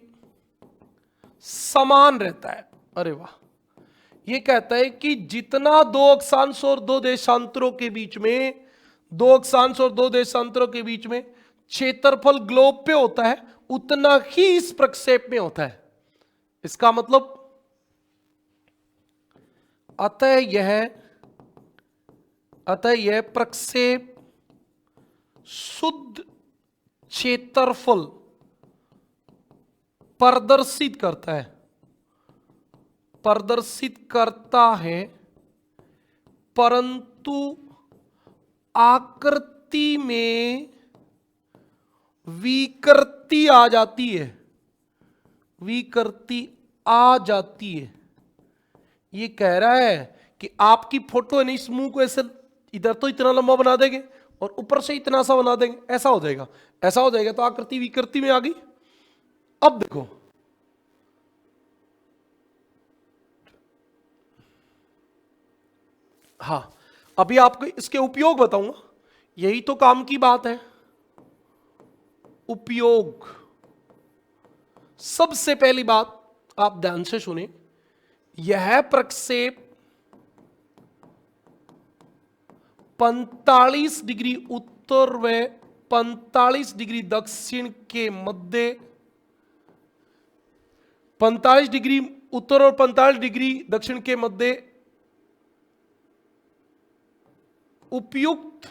A: समान रहता है। अरे वाह, ये कहता है कि जितना दो अक्षांश और दो देशांतरों के बीच में क्षेत्रफल ग्लोब पे होता है, उतना ही इस प्रक्षेप में होता है। इसका मतलब अतः यह प्रक्षेप शुद्ध क्षेत्रफल प्रदर्शित करता है, परंतु आकृति में विकृति आ जाती है। ये कह रहा है कि आपकी फोटो है, इस मुंह को ऐसे इधर तो इतना लंबा बना देंगे और ऊपर से इतना सा बना देंगे, ऐसा हो जाएगा तो आकृति विकृति में आ गई। अब देखो, हाँ, अभी आपको इसके उपयोग बताऊंगा, यही तो काम की बात है। उपयोग, सबसे पहली बात आप ध्यान से सुने, यह प्रक्षेप 45 डिग्री उत्तर व 45 डिग्री दक्षिण के मध्य, 45 डिग्री उत्तर और 45 डिग्री दक्षिण के मध्य उपयुक्त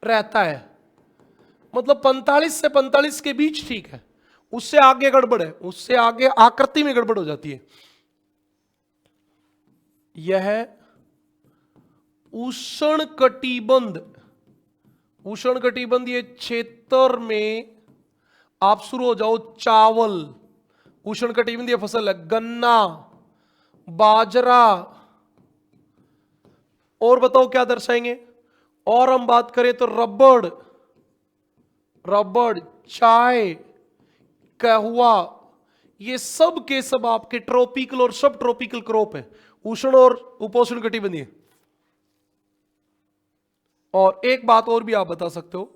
A: रहता है। मतलब 45 से 45 के बीच ठीक है, उससे आगे गड़बड़ है, उससे आगे आकृति में गड़बड़ हो जाती है। यह उष्णकटिबंधीय क्षेत्र में आप शुरू हो जाओ, चावल उष्णकटिबंधीय फसल है, गन्ना, बाजरा, और बताओ क्या दर्शाएंगे। और हम बात करें तो रबड़, चाय, कहवा, ये सब के सब आपके ट्रॉपिकल और सब ट्रॉपिकल क्रॉप है, उष्ण और उपोष्ण कटिबंधीय। और एक बात और भी आप बता सकते हो,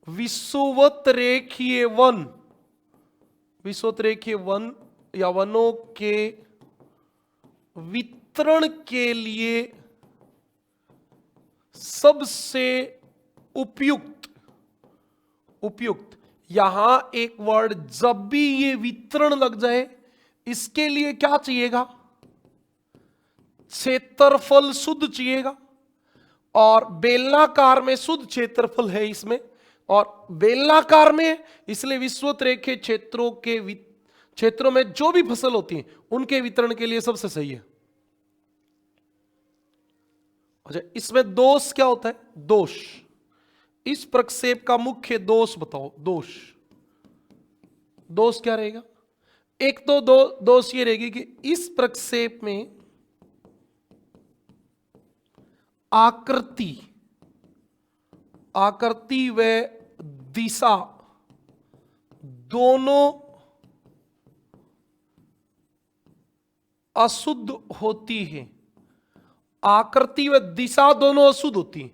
A: विषुवत रेखीय वन या वनों के वितरण के लिए सबसे उपयुक्त यहां एक वर्ड, जब भी ये वितरण लग जाए, इसके लिए क्या चाहिएगा, क्षेत्रफल शुद्ध चाहिएगा। और बेलनाकार में शुद्ध क्षेत्रफल है इसमें, और बेलनाकार में इसलिए विषुवत रेखीय क्षेत्रों में जो भी फसल होती है उनके वितरण के लिए सबसे सही है। अच्छा, इसमें दोष क्या होता है, दोष, इस प्रक्षेप का मुख्य दोष बताओ। दोष क्या रहेगा। एक तो दोष ये रहेगी कि इस प्रक्षेप में आकृति व दिशा दोनों अशुद्ध होती है। आकृति व दिशा दोनों अशुद्ध होती है।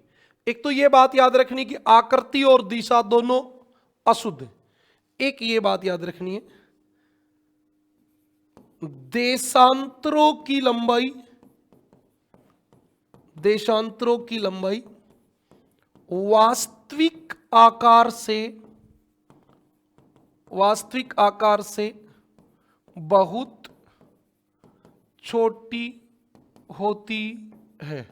A: एक तो यह बात याद रखनी कि आकृति और दिशा दोनों अशुद्ध है। एक ये बात याद रखनी है, देशांतरों की लंबाई वास्तविक आकार से बहुत छोटी होती है।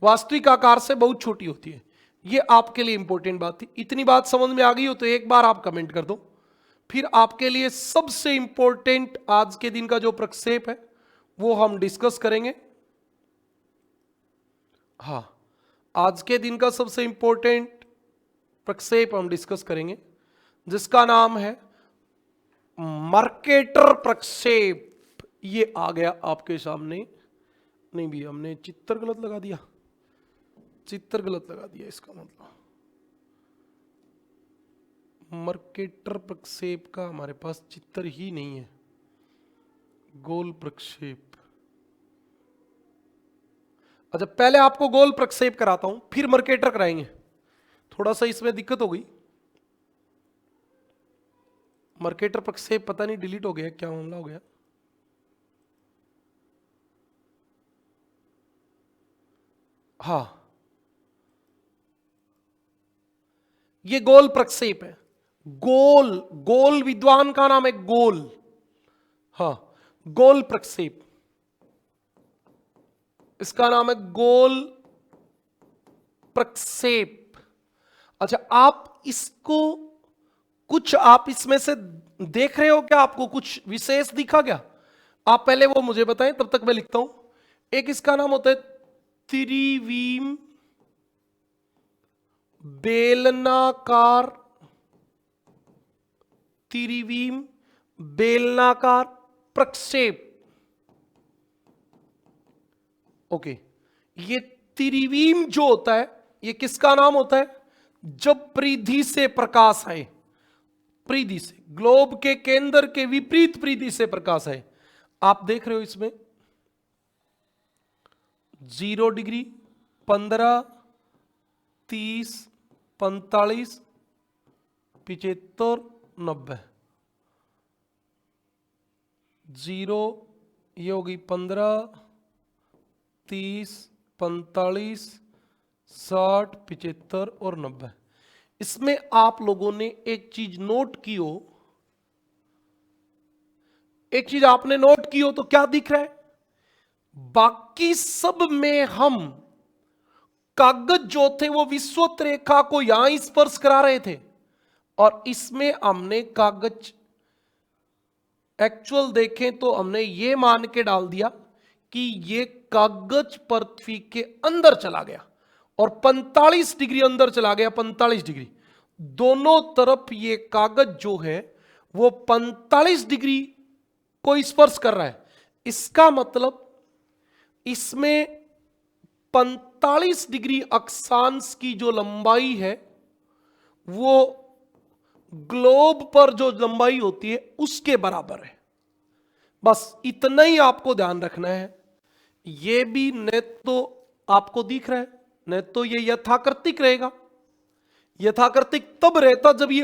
A: वास्तविक आकार से बहुत छोटी होती है। यह आपके लिए इंपॉर्टेंट बात थी। इतनी बात समझ में आ गई हो तो एक बार आप कमेंट कर दो। फिर आपके लिए सबसे इंपॉर्टेंट आज के दिन का जो प्रक्षेप है वो हम डिस्कस करेंगे। हाँ, आज के दिन का सबसे इंपॉर्टेंट प्रक्षेप हम डिस्कस करेंगे, जिसका नाम है मर्केटर प्रक्षेप। ये आ गया आपके सामने। नहीं भी, हमने चित्र गलत लगा दिया, इसका मतलब मर्केटर प्रक्षेप का हमारे पास चित्र ही नहीं है। गोल प्रक्षेप, अच्छा, पहले आपको गोल प्रक्षेप कराता हूं, फिर मर्केटर कराएंगे। थोड़ा सा इसमें दिक्कत हो गई, मर्केटर प्रक्षेप पता नहीं डिलीट हो गया, क्या मामला हो गया। हाँ, ये गोल प्रक्षेप है। गोल, गोल विद्वान का नाम है गोल। हाँ, गोल प्रक्षेप, इसका नाम है गोल प्रक्षेप। अच्छा, आप इसको कुछ आप इसमें से देख रहे हो क्या, आपको कुछ विशेष दिखा क्या? आप पहले वो मुझे बताएं, तब तक मैं लिखता हूं। एक इसका नाम होता है त्रिविम बेलनाकार, त्रिविम बेलनाकार प्रक्षेप। ओके, ये त्रिविम जो होता है, ये किसका नाम होता है? जब परिधि से प्रकाश आए, परिधि से, ग्लोब के केंद्र के विपरीत परिधि से प्रकाश आए। आप देख रहे हो इसमें 0 डिग्री, 15, 30, 45, 75, 90। 0, ये होगी 15, 30, 45, 60, 75 और 90। इसमें आप लोगों ने एक चीज नोट की हो, एक चीज आपने नोट की हो तो क्या दिख रहा है? बाकी सब में हम कागज जो थे वो विषुवत रेखा को यहां स्पर्श करा रहे थे, और इसमें हमने कागज एक्चुअल देखें तो हमने ये मान के डाल दिया कि ये कागज पृथ्वी के अंदर चला गया और 45 डिग्री अंदर चला गया, 45 डिग्री दोनों तरफ ये कागज जो है वो 45 डिग्री को स्पर्श कर रहा है। इसका मतलब इसमें 45 डिग्री अक्षांश की जो लंबाई है वो ग्लोब पर जो लंबाई होती है उसके बराबर है। बस इतना ही आपको ध्यान रखना है। ये भी न तो आपको दिख रहा है, न तो ये यथाकृतिक रहेगा। यथाकृतिक तब रहता जब ये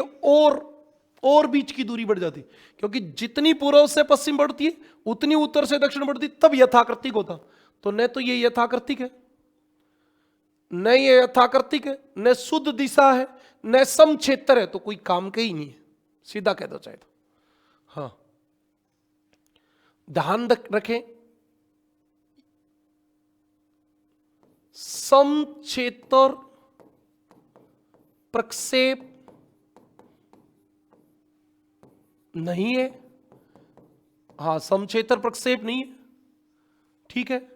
A: और बीच की दूरी बढ़ जाती, क्योंकि जितनी पूर्व से पश्चिम बढ़ती है उतनी उत्तर से दक्षिण बढ़ती, तब यथाकृतिक होता। तो न तो ये यथाकृतिक है, न ये यथाकृतिक है, न शुद्ध दिशा है, न समक्षेत्र है, तो कोई काम का ही नहीं है, सीधा कह दो चाहे तो। हाँ, ध्यान रखें, समक्षेत्र प्रक्षेप नहीं है। हाँ, समक्षेत्र प्रक्षेप नहीं है, ठीक है।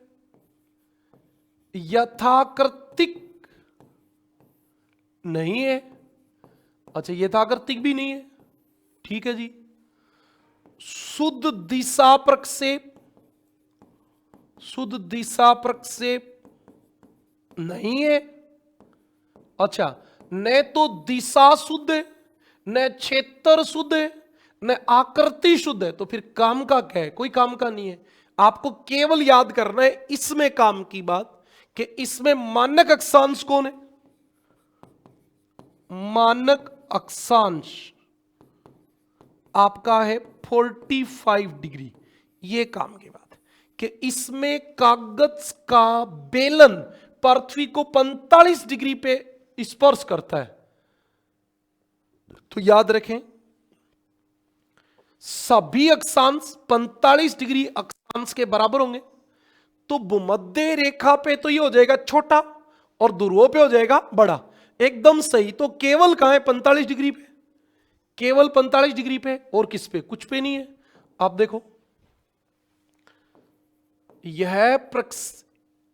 A: यथाकृतिक नहीं है, अच्छा यथाकृतिक भी नहीं है, ठीक है जी। शुद्ध दिशा प्रक्षेप, शुद्ध दिशा प्रक्षेप नहीं है। अच्छा, न तो दिशा शुद्ध है, न क्षेत्र शुद्ध है, न आकृति शुद्ध है, तो फिर काम का क्या है? कोई काम का नहीं है। आपको केवल याद करना है इसमें काम की बात कि इसमें मानक अक्षांश कौन है? मानक अक्षांश आपका है 45 डिग्री। ये काम की बात है कि इसमें कागज का बेलन पृथ्वी को 45 डिग्री पे स्पर्श करता है। तो याद रखें, सभी अक्षांश 45 डिग्री अक्षांश के बराबर होंगे। तो भूमध्य रेखा पे तो ये हो जाएगा छोटा और ध्रुवों पे हो जाएगा बड़ा, एकदम सही। तो केवल कहां है? 45 डिग्री पे, केवल 45 डिग्री पे, और किस पे? कुछ पे नहीं है। आप देखो, यह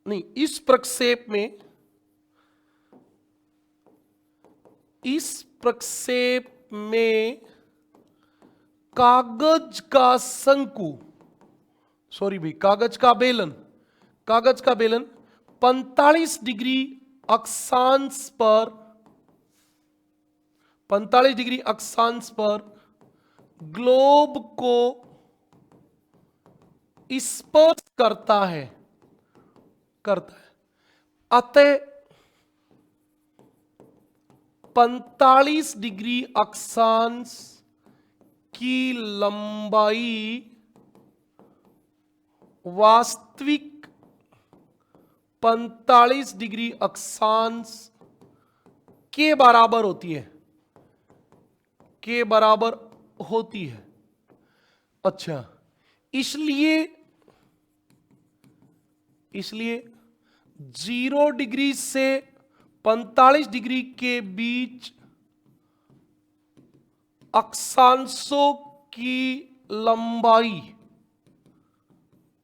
A: नहीं, इस प्रक्षेप में, इस प्रक्षेप में कागज का शंकु, सॉरी भाई, कागज का बेलन, कागज का बेलन 45 डिग्री अक्षांश पर, 45 डिग्री अक्षांश पर ग्लोब को स्पर्श करता है, करता है। अतः 45 डिग्री अक्षांश की लंबाई वास्तविक 45 डिग्री अक्षांश के बराबर होती है, के बराबर होती है। अच्छा, इसलिए 0 डिग्री से 45 डिग्री के बीच अक्षांशों की लंबाई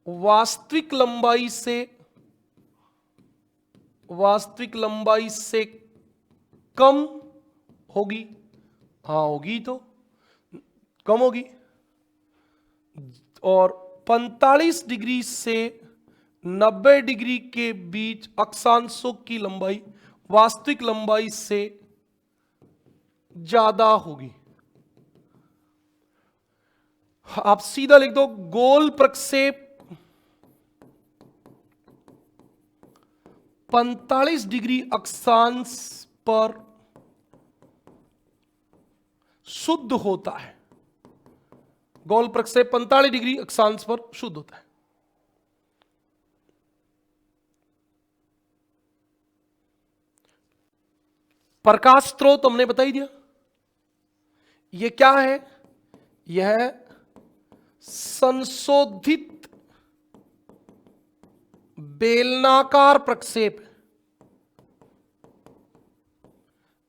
A: वास्तविक लंबाई से कम होगी। हाँ होगी, तो कम होगी। और 45 डिग्री से 90 डिग्री के बीच अक्षांशों की लंबाई वास्तविक लंबाई से ज्यादा होगी। आप सीधा लिख दो, गोल प्रक्षेप 45 डिग्री अक्षांश पर शुद्ध होता है। गोल प्रक्षेप 45 डिग्री अक्षांश पर शुद्ध होता है। प्रकाश स्रोत हमने बता ही दिया। यह क्या है? यह संशोधित बेलनाकार प्रक्षेप।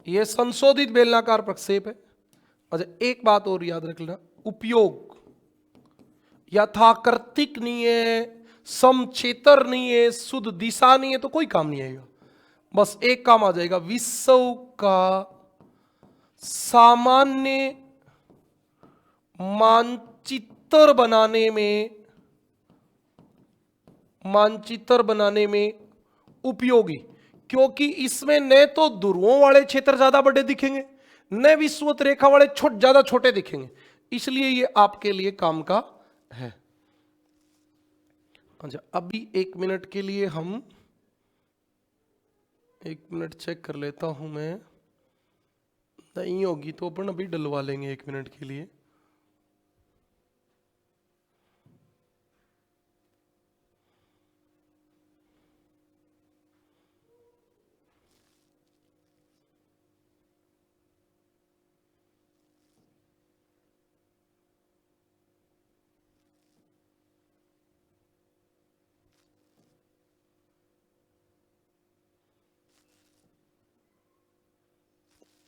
A: यह संशोधित बेलनाकार प्रक्षेप है। अच्छा, एक बात और याद रख लेना, उपयोग यथाकृतिक नहीं है, समक्षेत्र नहीं है, शुद्ध दिशा नहीं है, तो कोई काम नहीं आएगा। बस एक काम आ जाएगा, विश्व का सामान्य मानचित्र बनाने में उपयोगी, क्योंकि इसमें न तो ध्रुवों वाले क्षेत्र ज्यादा बड़े दिखेंगे, न विषुवत रेखा वाले ज्यादा छोटे दिखेंगे, इसलिए ये आपके लिए काम का है। अच्छा, अभी 1 मिनट के लिए हम 1 मिनट चेक कर लेता हूं मैं, नहीं होगी तो अपन अभी डलवा लेंगे 1 मिनट के लिए।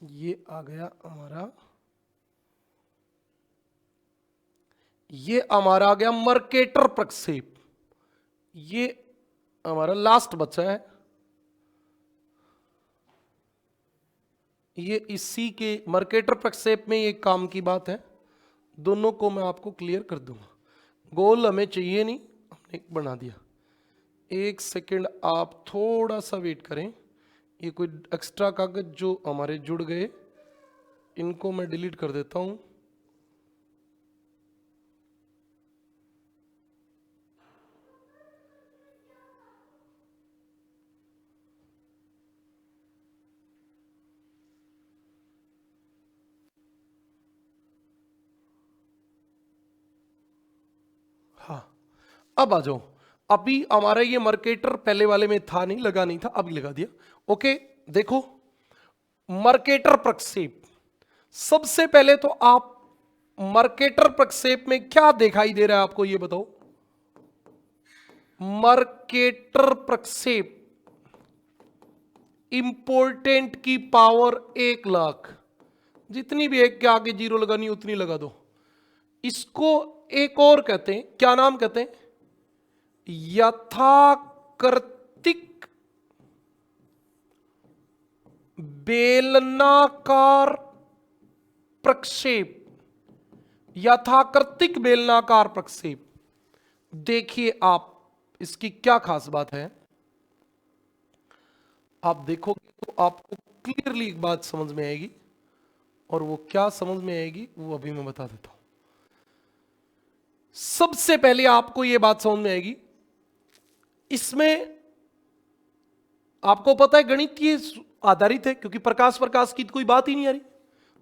A: ये आ गया हमारा, ये हमारा आ गया मर्केटर प्रक्षेप। ये हमारा लास्ट बचा है। ये इसी के मर्केटर प्रक्षेप में ये काम की बात है। दोनों को मैं आपको क्लियर कर दूंगा। गोल हमें चाहिए नहीं, हमने एक बना दिया। 1 सेकंड आप थोड़ा सा वेट करें। ये कोई एक्स्ट्रा कागज जो हमारे जुड़ गए, इनको मैं डिलीट कर देता हूं। हाँ, अब आ जाओ। अभी हमारा ये मर्केटर पहले वाले में था नहीं, लगा नहीं था, अभी लगा दिया। ओके, देखो मर्केटर प्रक्षेप। सबसे पहले तो आप मर्केटर प्रक्षेप में क्या दिखाई दे रहा है आपको, ये बताओ। मर्केटर प्रक्षेप इंपोर्टेंट की पावर 1 लाख, जितनी भी एक के आगे जीरो लगानी उतनी लगा दो। इसको एक और कहते हैं, क्या नाम कहते हैं? यथाकृतिक बेलनाकार प्रक्षेप। यथाकृतिक बेलनाकार प्रक्षेप। देखिए आप, इसकी क्या खास बात है, आप देखोगे तो आपको क्लियरली एक बात समझ में आएगी। और वो क्या समझ में आएगी वो अभी मैं बता देता हूं। सबसे पहले आपको यह बात समझ में आएगी, इसमें आपको पता है गणितीय आधारित है, क्योंकि प्रकाश प्रकाश की तो कोई बात ही नहीं आ रही।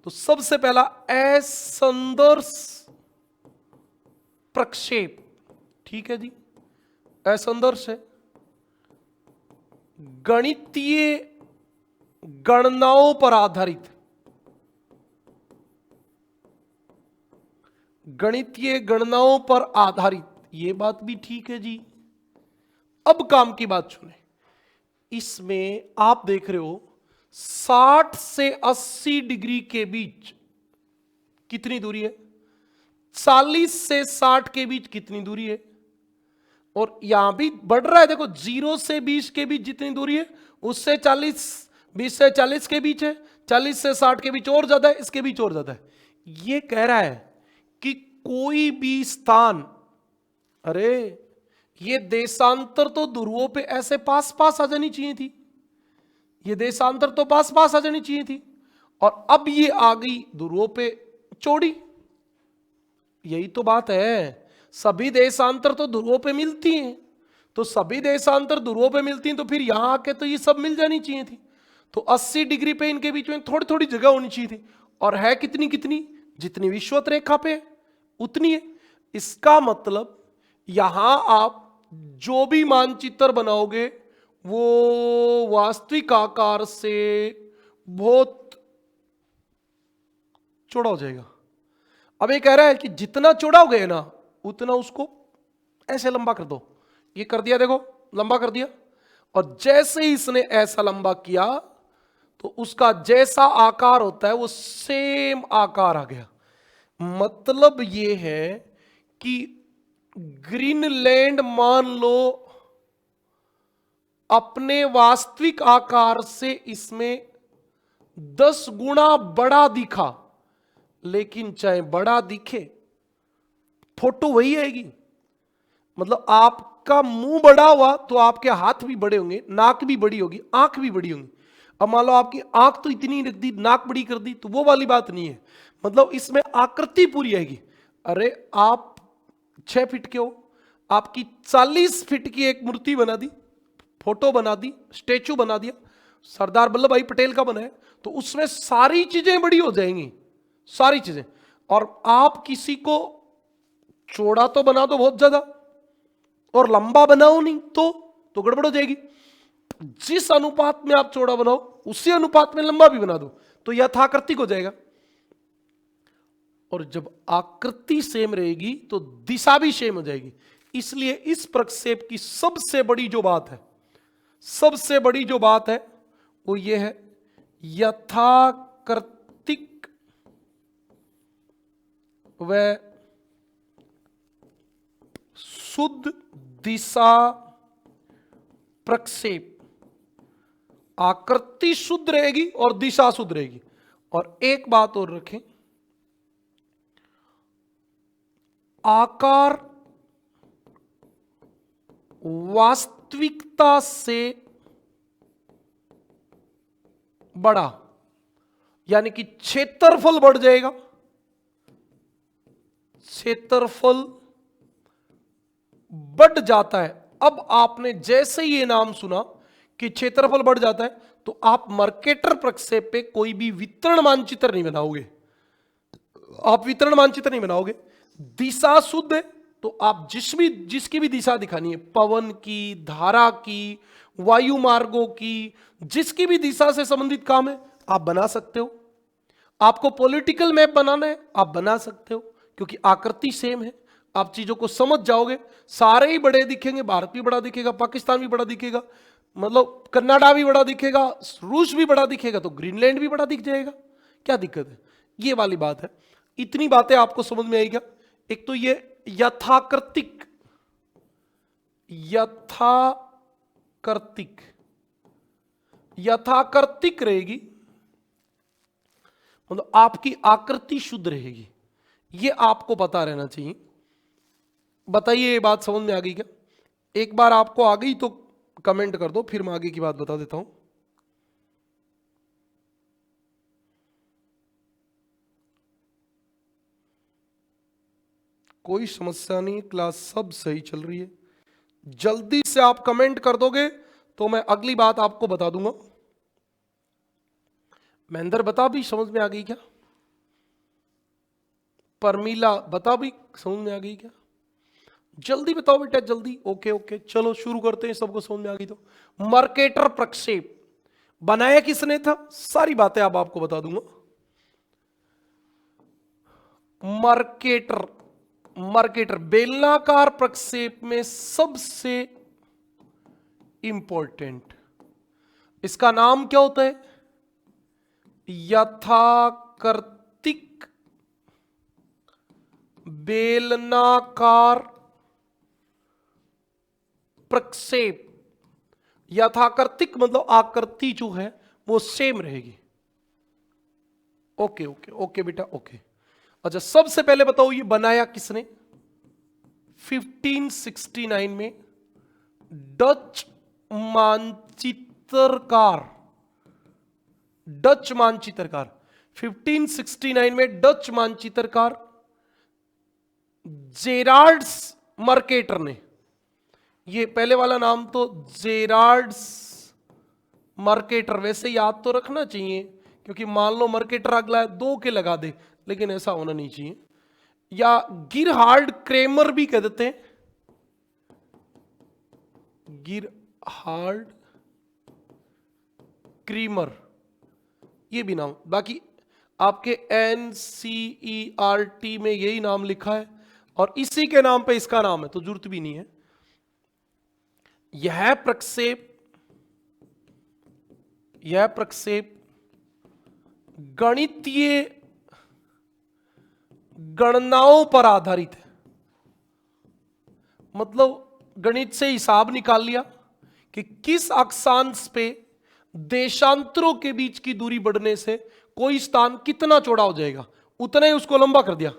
A: तो सबसे पहला असंदर्श प्रक्षेप, ठीक है जी, असंदर्श है, गणितीय गणनाओं पर आधारित, गणितीय गणनाओं पर आधारित, ये बात भी ठीक है जी। अब काम की बात सुने, इसमें आप देख रहे हो 60 से 80 डिग्री के बीच कितनी दूरी है, 40 से 60 के बीच कितनी दूरी है, और यहां भी बढ़ रहा है, देखो 0 से 20 के बीच जितनी दूरी है उससे 40, 20 से 40 के बीच है, 40 से 60 के बीच और ज्यादा है, इसके बीच और ज्यादा है। ये कह रहा है कि कोई भी स्थान, अरे ये देशांतर तो ध्रुवों पे ऐसे पास पास आ जानी चाहिए थी, ये देशांतर तो पास पास आ जानी चाहिए थी, और अब ये आ गई ध्रुवों पे चौड़ी। यही तो बात है, सभी देशांतर तो ध्रुवों पे मिलती हैं, तो सभी देशांतर ध्रुवों पे मिलती हैं, तो फिर यहां आके तो ये सब मिल जानी चाहिए थी। तो 80 डिग्री पे इनके बीच में थोड़ी थोड़ी जगह होनी चाहिए थी, और है कितनी कितनी, जितनी विषुवत रेखा पे उतनी है। इसका मतलब यहां आप जो भी मानचित्र बनाओगे वो वास्तविक आकार से बहुत चौड़ा हो जाएगा। अब ये कह रहा है कि जितना चौड़ाओगे ना उतना उसको ऐसे लंबा कर दो, ये कर दिया, देखो लंबा कर दिया, और जैसे ही इसने ऐसा लंबा किया तो उसका जैसा आकार होता है वो सेम आकार आ गया। मतलब ये है कि ग्रीनलैंड मान लो अपने वास्तविक आकार से इसमें 10 गुना बड़ा दिखा, लेकिन चाहे बड़ा दिखे फोटो वही आएगी। मतलब आपका मुंह बड़ा हुआ तो आपके हाथ भी बड़े होंगे, नाक भी बड़ी होगी, आंख भी बड़ी होंगी। अब मान लो आपकी आंख तो इतनी रख दी, नाक बड़ी कर दी, तो वो वाली बात नहीं है, मतलब इसमें आकृति पूरी आएगी। अरे आप 6 फीट के हो, आपकी 40 फीट की एक मूर्ति बना दी, फोटो बना दी, स्टेचू बना दिया, सरदार वल्लभ भाई पटेल का बना है, तो उसमें सारी चीजें बड़ी हो जाएंगी, सारी चीजें। और आप किसी को चौड़ा तो बना दो बहुत ज्यादा और लंबा बनाओ नहीं तो गड़बड़ हो जाएगी। जिस अनुपात में आप चौड़ा बनाओ उसी अनुपात में लंबा भी बना दो तो यथाकृतिक हो जाएगा। और जब आकृति सेम रहेगी तो दिशा भी सेम हो जाएगी। इसलिए इस प्रक्षेप की सबसे बड़ी जो बात है, सबसे बड़ी जो बात है वो ये है, यथाकृतिक व शुद्ध दिशा प्रक्षेप। आकृति शुद्ध रहेगी और दिशा शुद्ध रहेगी। और एक बात और रखें, आकार वास्तविकता से बड़ा, यानी कि क्षेत्रफल बढ़ जाएगा, क्षेत्रफल बढ़ जाता है। अब आपने जैसे ये नाम सुना कि क्षेत्रफल बढ़ जाता है तो आप मर्केटर प्रक्षेप पे कोई भी वितरण मानचित्र नहीं बनाओगे, आप वितरण मानचित्र नहीं बनाओगे। दिशा शुद्ध है तो आप जिसकी भी दिशा दिखानी है, पवन की, धारा की, वायु मार्गों की, जिसकी भी दिशा से संबंधित काम है आप बना सकते हो। आपको पॉलिटिकल मैप बनाना है आप बना सकते हो, क्योंकि आकृति सेम है। आप चीजों को समझ जाओगे, सारे ही बड़े दिखेंगे, भारत भी बड़ा दिखेगा, पाकिस्तान भी बड़ा दिखेगा, मतलब कनाडा भी बड़ा दिखेगा, रूस भी बड़ा दिखेगा, तो ग्रीनलैंड भी बड़ा दिख जाएगा। क्या दिक्कत है, ये वाली बात है। इतनी बातें आपको समझ में आएगा। एक तो ये यथाकृतिक, यथाकृतिक, यथाकृतिक रहेगी, मतलब आपकी आकृति शुद्ध रहेगी, ये आपको पता रहना चाहिए। बताइए ये बात समझ में आ गई क्या? एक बार आपको आ गई तो कमेंट कर दो, फिर मैं आगे की बात बता देता हूं। कोई समस्या नहीं, क्लास सब सही चल रही है। जल्दी से आप कमेंट कर दोगे तो मैं अगली बात आपको बता दूंगा। महेंद्र बता भी, समझ में आ गई क्या? परमीला बता भी, समझ में आ गई क्या? जल्दी बताओ बेटा जल्दी। ओके ओके, चलो शुरू करते हैं, सबको समझ में आ गई तो। मर्केटर प्रक्षेप बनाया किसने था, सारी बातें अब आपको बता दूंगा। मर्केटर, मर्केटर बेलनाकार प्रक्षेप में सबसे इंपॉर्टेंट, इसका नाम क्या होता है? यथाकृतिक बेलनाकार प्रक्षेप। यथाकृतिक मतलब आकृति जो है वो सेम रहेगी। ओके ओके ओके बेटा ओके। अच्छा, सबसे पहले बताओ ये बनाया किसने? 1569 में डच मानचित्रकार, डच मानचित्रकार 1569 में डच मानचित्रकार जेरार्ड्स मर्केटर ने, ये पहले वाला नाम तो जेरार्ड्स मर्केटर, वैसे याद तो रखना चाहिए क्योंकि मान लो मर्केटर अगला है 2 के लगा दे, लेकिन ऐसा होना नहीं चाहिए। या गिरहार्ड क्रेमर भी कह देते हैं, गिरहार्ड क्रीमर, ये भी नाम। बाकी आपके NCERT में यही नाम लिखा है और इसी के नाम पे इसका नाम है, तो जरूरत भी नहीं है। यह प्रक्षेप गणितीय गणनाओं पर आधारित है। मतलब गणित से हिसाब निकाल लिया कि किस अक्षांश पे देशांतरों के बीच की दूरी बढ़ने से कोई स्थान कितना चौड़ा हो जाएगा, उतना ही उसको लंबा कर दिया।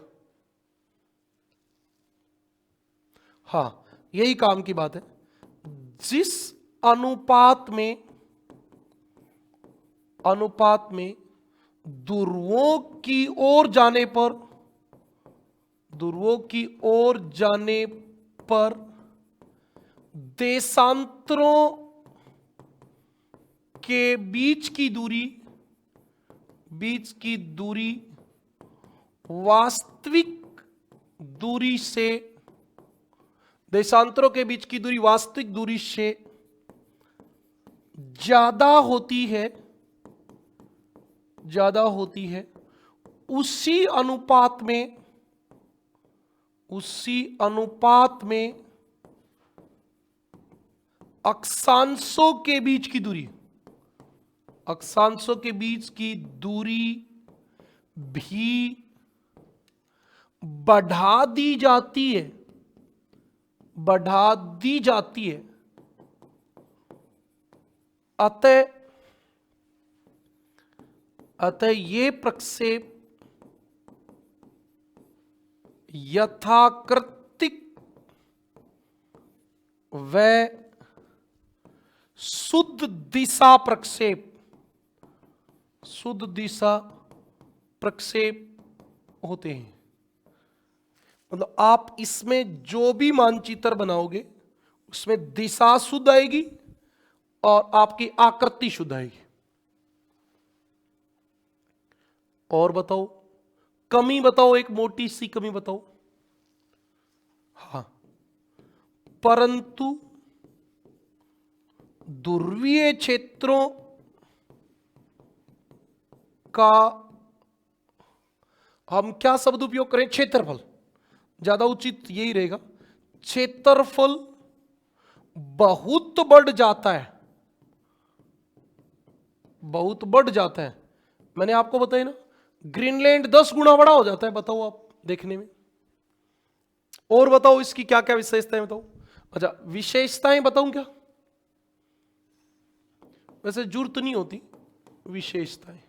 A: हां, यही काम की बात है। जिस अनुपात में ध्रुवों की ओर जाने पर देशांतरों के बीच की दूरी वास्तविक दूरी से, देशांतरों के बीच की दूरी वास्तविक दूरी से ज्यादा होती है, उसी अनुपात में अक्षांशों के बीच की दूरी भी बढ़ा दी जाती है। अतः ये प्रक्षेप यथाकृतिक व शुद्ध दिशा प्रक्षेप होते हैं। मतलब आप इसमें जो भी मानचित्र बनाओगे उसमें दिशा शुद्ध आएगी और आपकी आकृति शुद्ध आएगी। और बताओ, कमी बताओ, एक मोटी सी कमी बताओ। हां, परंतु ध्रुवीय क्षेत्रों का हम क्या शब्द उपयोग करें? क्षेत्रफल, ज्यादा उचित यही रहेगा। क्षेत्रफल बहुत बढ़ जाता है। मैंने आपको बताया ना, ग्रीनलैंड 10 गुना बड़ा हो जाता है। बताओ आप देखने में। और बताओ इसकी क्या क्या विशेषताएं बताओ। अच्छा, विशेषताएं बताऊं क्या? वैसे जरूरत नहीं होती विशेषताएं।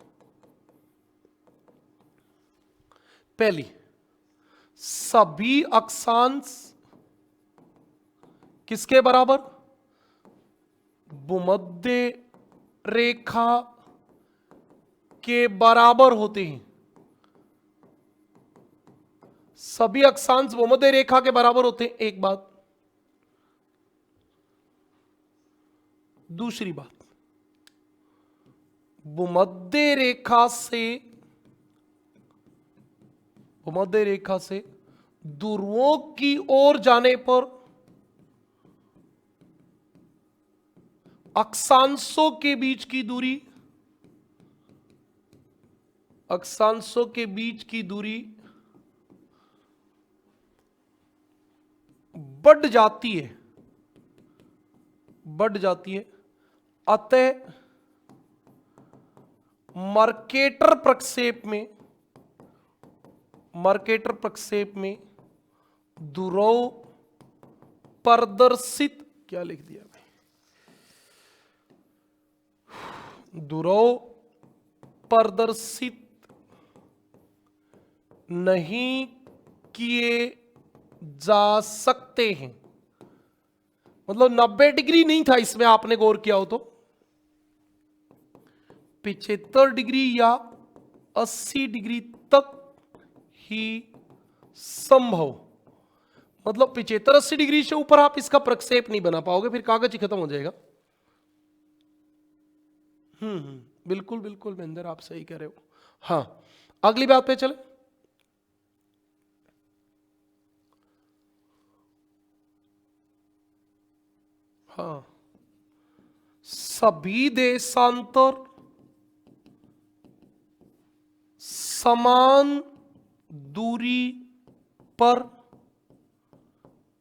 A: पहली, सभी अक्षांश किसके बराबर? भूमध्य रेखा के बराबर होते हैं। सभी अक्षांश भूमध्य रेखा के बराबर होते हैं, एक बात। दूसरी बात, भूमध्य रेखा से ध्रुवों की ओर जाने पर अक्षांशों के बीच की दूरी बढ़ जाती है। अतः मर्केटर प्रक्षेप में ध्रुव प्रदर्शित, क्या लिख दिया भाई, ध्रुव प्रदर्शित नहीं किए जा सकते हैं। मतलब 90 डिग्री नहीं था इसमें, आपने गौर किया हो तो 75 डिग्री या 80 डिग्री तक ही संभव। मतलब 75-80 डिग्री से ऊपर आप इसका प्रक्षेप नहीं बना पाओगे, फिर कागज ही खत्म हो जाएगा। बिल्कुल बिल्कुल महेंद्र, आप सही कह रहे हो। हाँ, अगली बात पे चले। हाँ, सभी देशांतर समान दूरी पर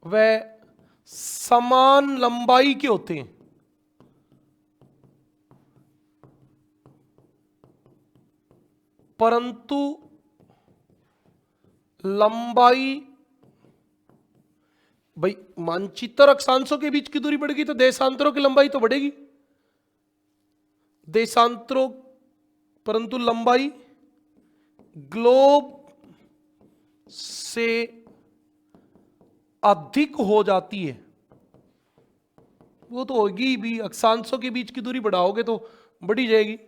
A: व समान लंबाई के होते हैं। परंतु लंबाई, भाई मानचित्र अक्षांशों के बीच की दूरी बढ़ेगी तो देशांतरों की लंबाई तो बढ़ेगी, देशांतरों, परंतु लंबाई ग्लोब से अधिक हो जाती है। वो तो होगी भी, अक्षांशों के बीच की दूरी बढ़ाओगे तो बढ़ी जाएगी।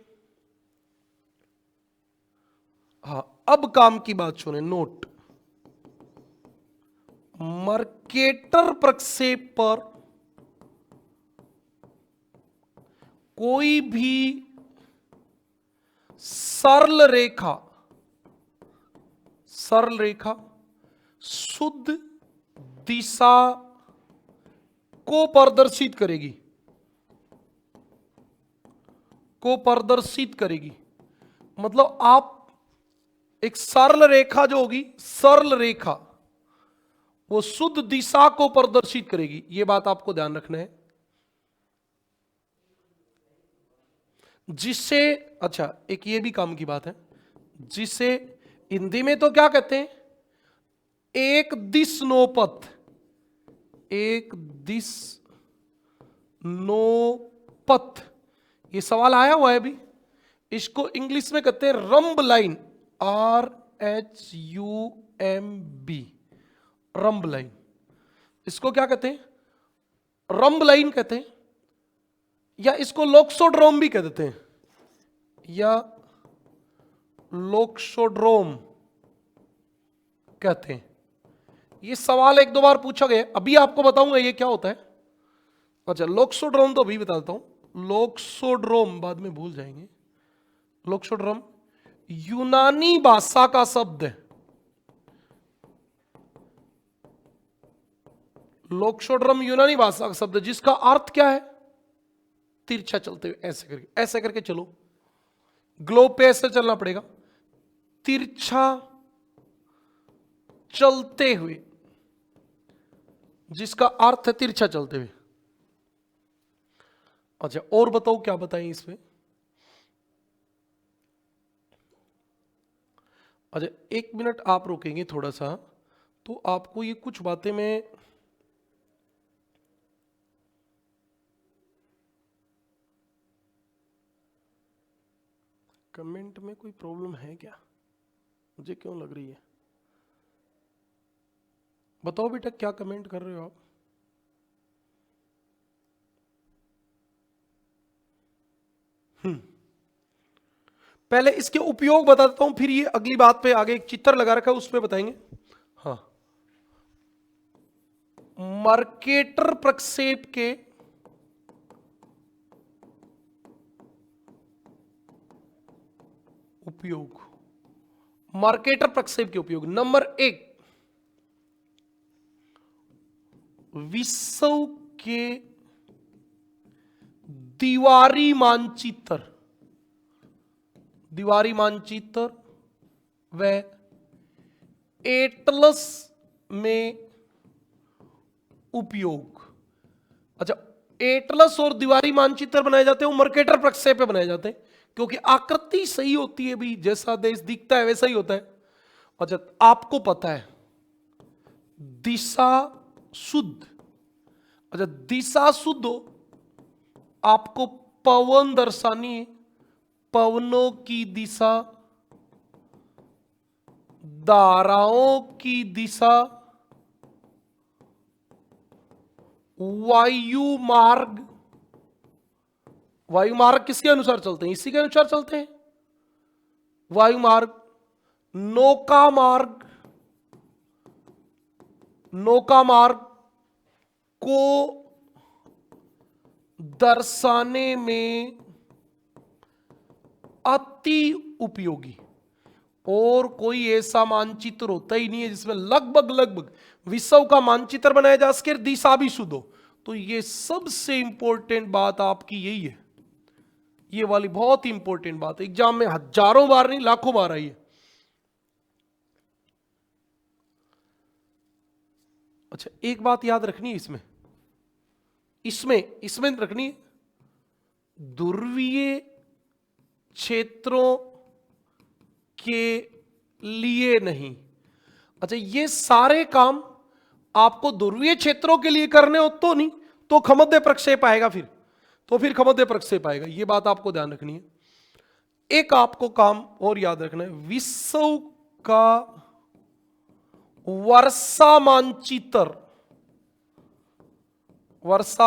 A: हाँ, अब काम की बात सुने, नोट। मर्केटर प्रक्षेप पर कोई भी सरल रेखा शुद्ध दिशा को प्रदर्शित करेगी। मतलब आप एक सरल रेखा जो होगी, सरल रेखा वो शुद्ध दिशा को प्रदर्शित करेगी। यह बात आपको ध्यान रखना है। जिससे, अच्छा एक ये भी काम की बात है, जिसे हिंदी में तो क्या कहते हैं, एक दिश नोपथ, एक दिश नोपथ, ये सवाल आया हुआ है अभी। इसको इंग्लिश में कहते हैं रंब लाइन, RHUMB, रंब लाइन। इसको क्या कहते हैं, रंब लाइन कहते हैं, या इसको लोक्सोड्रोम भी कह देते हैं, या लोक्सोड्रोम कहते हैं। ये सवाल एक दो बार पूछा गया, अभी आपको बताऊंगा ये क्या होता है। अच्छा, लोक्सोड्रोम तो अभी बता देता हूं, लोक्सोड्रोम बाद में भूल जाएंगे। लोक्सोड्रोम यूनानी भाषा का शब्द है। लोक्सोड्रोम यूनानी भाषा का शब्द है, जिसका अर्थ क्या है, तिरछा चलते हुए, ऐसे करके चलो, ग्लोब पे ऐसे चलना पड़ेगा, तिरछा चलते हुए, जिसका अर्थ है तिरछा चलते हुए। अच्छा, और बताओ क्या बताएं इसमें। अच्छा, 1 मिनट आप रुकेंगे थोड़ा सा, तो आपको ये कुछ बातें मैं कमेंट में कोई प्रॉब्लम है क्या, मुझे क्यों लग रही है। बताओ बेटा, क्या कमेंट कर रहे हो आप। पहले इसके उपयोग बता देता हूं, फिर ये अगली बात पे आगे एक चित्र लगा रखा है उस पे बताएंगे। हाँ, मर्केटर प्रक्षेप के उपयोग, मर्केटर प्रक्षेप के उपयोग। नंबर 1, विश्व के दीवारी मानचित्र, दीवारी मानचित्र व एटलस में उपयोग। अच्छा, एटलस और दीवारी मानचित्र बनाए जाते हैं वो मर्केटर प्रक्षेप पे बनाए जाते हैं, क्योंकि आकृति सही होती है भी, जैसा देश दिखता है वैसा ही होता है। अच्छा, आपको पता है दिशा शुद्ध, अच्छा दिशा शुद्ध हो, आपको पवन दर्शानी है, पवनों की दिशा, धाराओं की दिशा, वायु मार्ग, वायु मार्ग किसके अनुसार चलते हैं? इसी के अनुसार चलते हैं, वायु मार्ग, नौका मार्ग, नौका मार्ग को दर्शाने में अति उपयोगी। और कोई ऐसा मानचित्र होता ही नहीं है जिसमें लगभग विश्व का मानचित्र बनाया जा सके, दिशा भी शुद्ध हो। तो ये सबसे इंपॉर्टेंट बात आपकी यही है, ये वाली बहुत ही इंपॉर्टेंट बात है, एग्जाम में हजारों बार नहीं लाखों बार आई है। अच्छा, एक बात याद रखनी है इसमें रखनी है, ध्रुवीय क्षेत्रों के लिए नहीं। अच्छा, ये सारे काम आपको ध्रुवीय क्षेत्रों के लिए करने हो तो नहीं, तो खमध्य प्रक्षेप आएगा, फिर खमध्य प्रक्षेप आएगा, ये बात आपको ध्यान रखनी है। एक आपको काम और याद रखना है, विश्व का वर्षा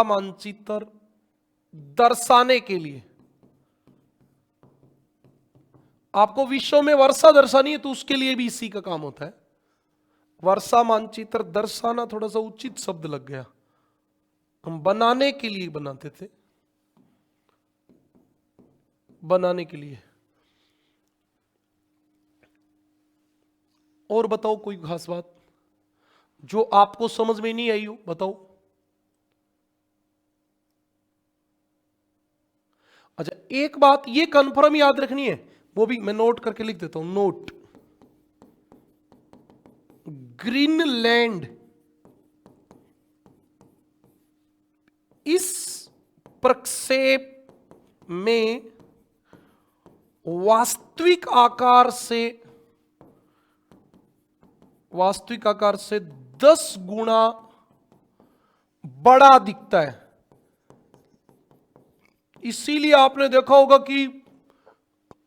A: मानचित्र दर्शाने के लिए, आपको विश्व में वर्षा दर्शानी है तो उसके लिए भी इसी का काम होता है। वर्षा मानचित्र दर्शाना थोड़ा सा उचित शब्द लग गया, हम बनाने के लिए बनाते थे, बनाने के लिए। और बताओ कोई खास बात जो आपको समझ में नहीं आई हो, बताओ। अच्छा, एक बात ये कंफर्म याद रखनी है, वो भी मैं नोट करके लिख देता हूं, नोट, ग्रीनलैंड इस प्रक्षेप में वास्तविक आकार से 10 गुना बड़ा दिखता है। इसीलिए आपने देखा होगा कि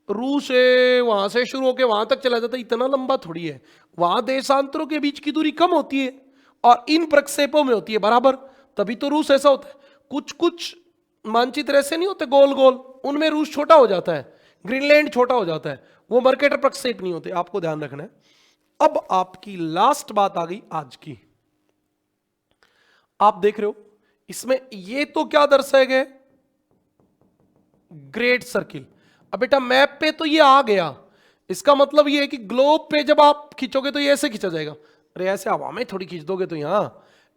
A: रूस है, वहां से शुरू होकर वहां तक चला जाता है, इतना लंबा थोड़ी है, वहां देशांतरों के बीच की दूरी कम होती है और इन प्रक्षेपों में होती है बराबर, तभी तो रूस ऐसा होता है। कुछ मानचित्र ऐसे नहीं होते गोल गोल, उनमें रूस छोटा हो जाता है, ग्रीनलैंड छोटा हो जाता है, वो मर्केटर प्रक्षेप नहीं होते, आपको ध्यान रखना है। अब आपकी लास्ट बात आ गई आज की, आप देख रहे हो इसमें ये तो क्या दर्शाए गए, ग्रेट सर्किल। अब बेटा मैप पे तो ये आ गया, इसका मतलब ये है कि ग्लोब पे जब आप खींचोगे तो ये ऐसे खींचा जाएगा, अरे ऐसे हवा में थोड़ी खींच दोगे तो यहां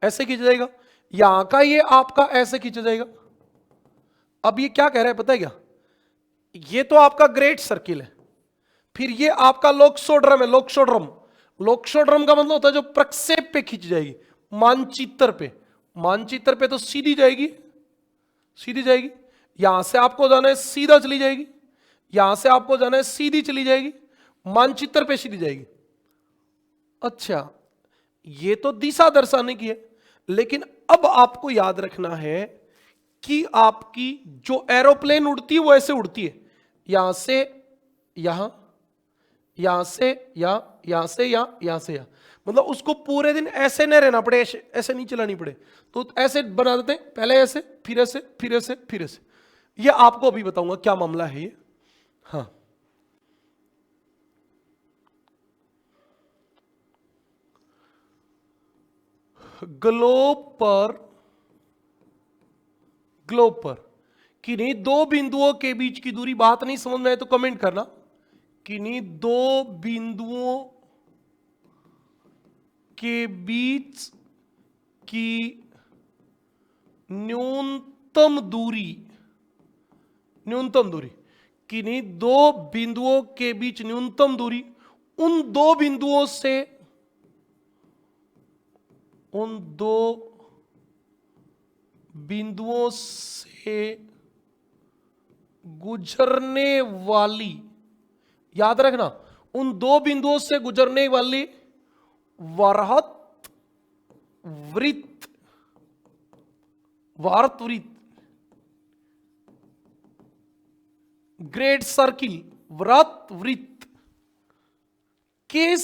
A: ऐसे खींच जाएगा, यहां का ये आपका ऐसे खींचा जाएगा। अब ये क्या कह रहा है पता है क्या, ये तो आपका ग्रेट सर्किल है, फिर ये आपका लोक्सोड्रम है, लोक्सोड्रम का मतलब होता है जो प्रक्षेप पे खींच जाएगी, मानचित्र पे तो सीधी जाएगी, यहां से आपको जाना है सीधा चली जाएगी, यहां से आपको जाना है सीधी चली जाएगी, मानचित्र पे सीधी जाएगी। अच्छा, ये तो दिशा दर्शाने की है, लेकिन अब आपको याद रखना है कि आपकी जो एरोप्लेन उड़ती है वो ऐसे उड़ती है, यहां से यहां, यहां से यहां, यहां से यहां, यहां से यहां, मतलब उसको पूरे दिन ऐसे नहीं रहना पड़े, ऐसे नहीं चलानी पड़े, तो ऐसे बना देते हैं, पहले ऐसे फिर ऐसे फिर ऐसे फिर ऐसे। ये आपको अभी बताऊंगा क्या मामला है ये। हाँ, ग्लोब पर किन्हीं दो बिंदुओं के बीच की दूरी, बात नहीं समझ में आए तो कमेंट करना, किन्हीं दो बिंदुओं के बीच की न्यूनतम दूरी किन्हीं दो बिंदुओं के बीच न्यूनतम दूरी उन दो बिंदुओं से गुजरने वाली, याद रखना, उन दो बिंदुओं से गुजरने वाली वृत्त ग्रेट सर्किल वृत्त के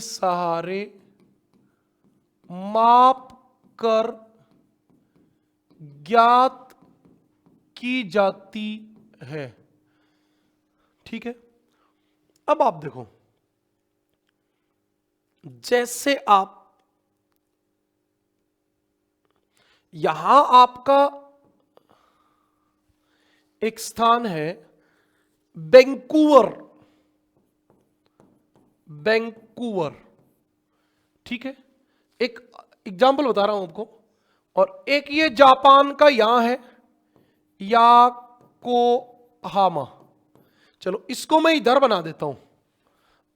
A: सहारे माप कर ज्ञात की जाती है। ठीक है, अब आप देखो, जैसे आप यहां आपका एक स्थान है वैंकूवर, ठीक है, एक एग्जाम्पल बता रहा हूं आपको, और एक ये जापान का यहां है याकोहामा। चलो इसको मैं इधर बना देता हूं,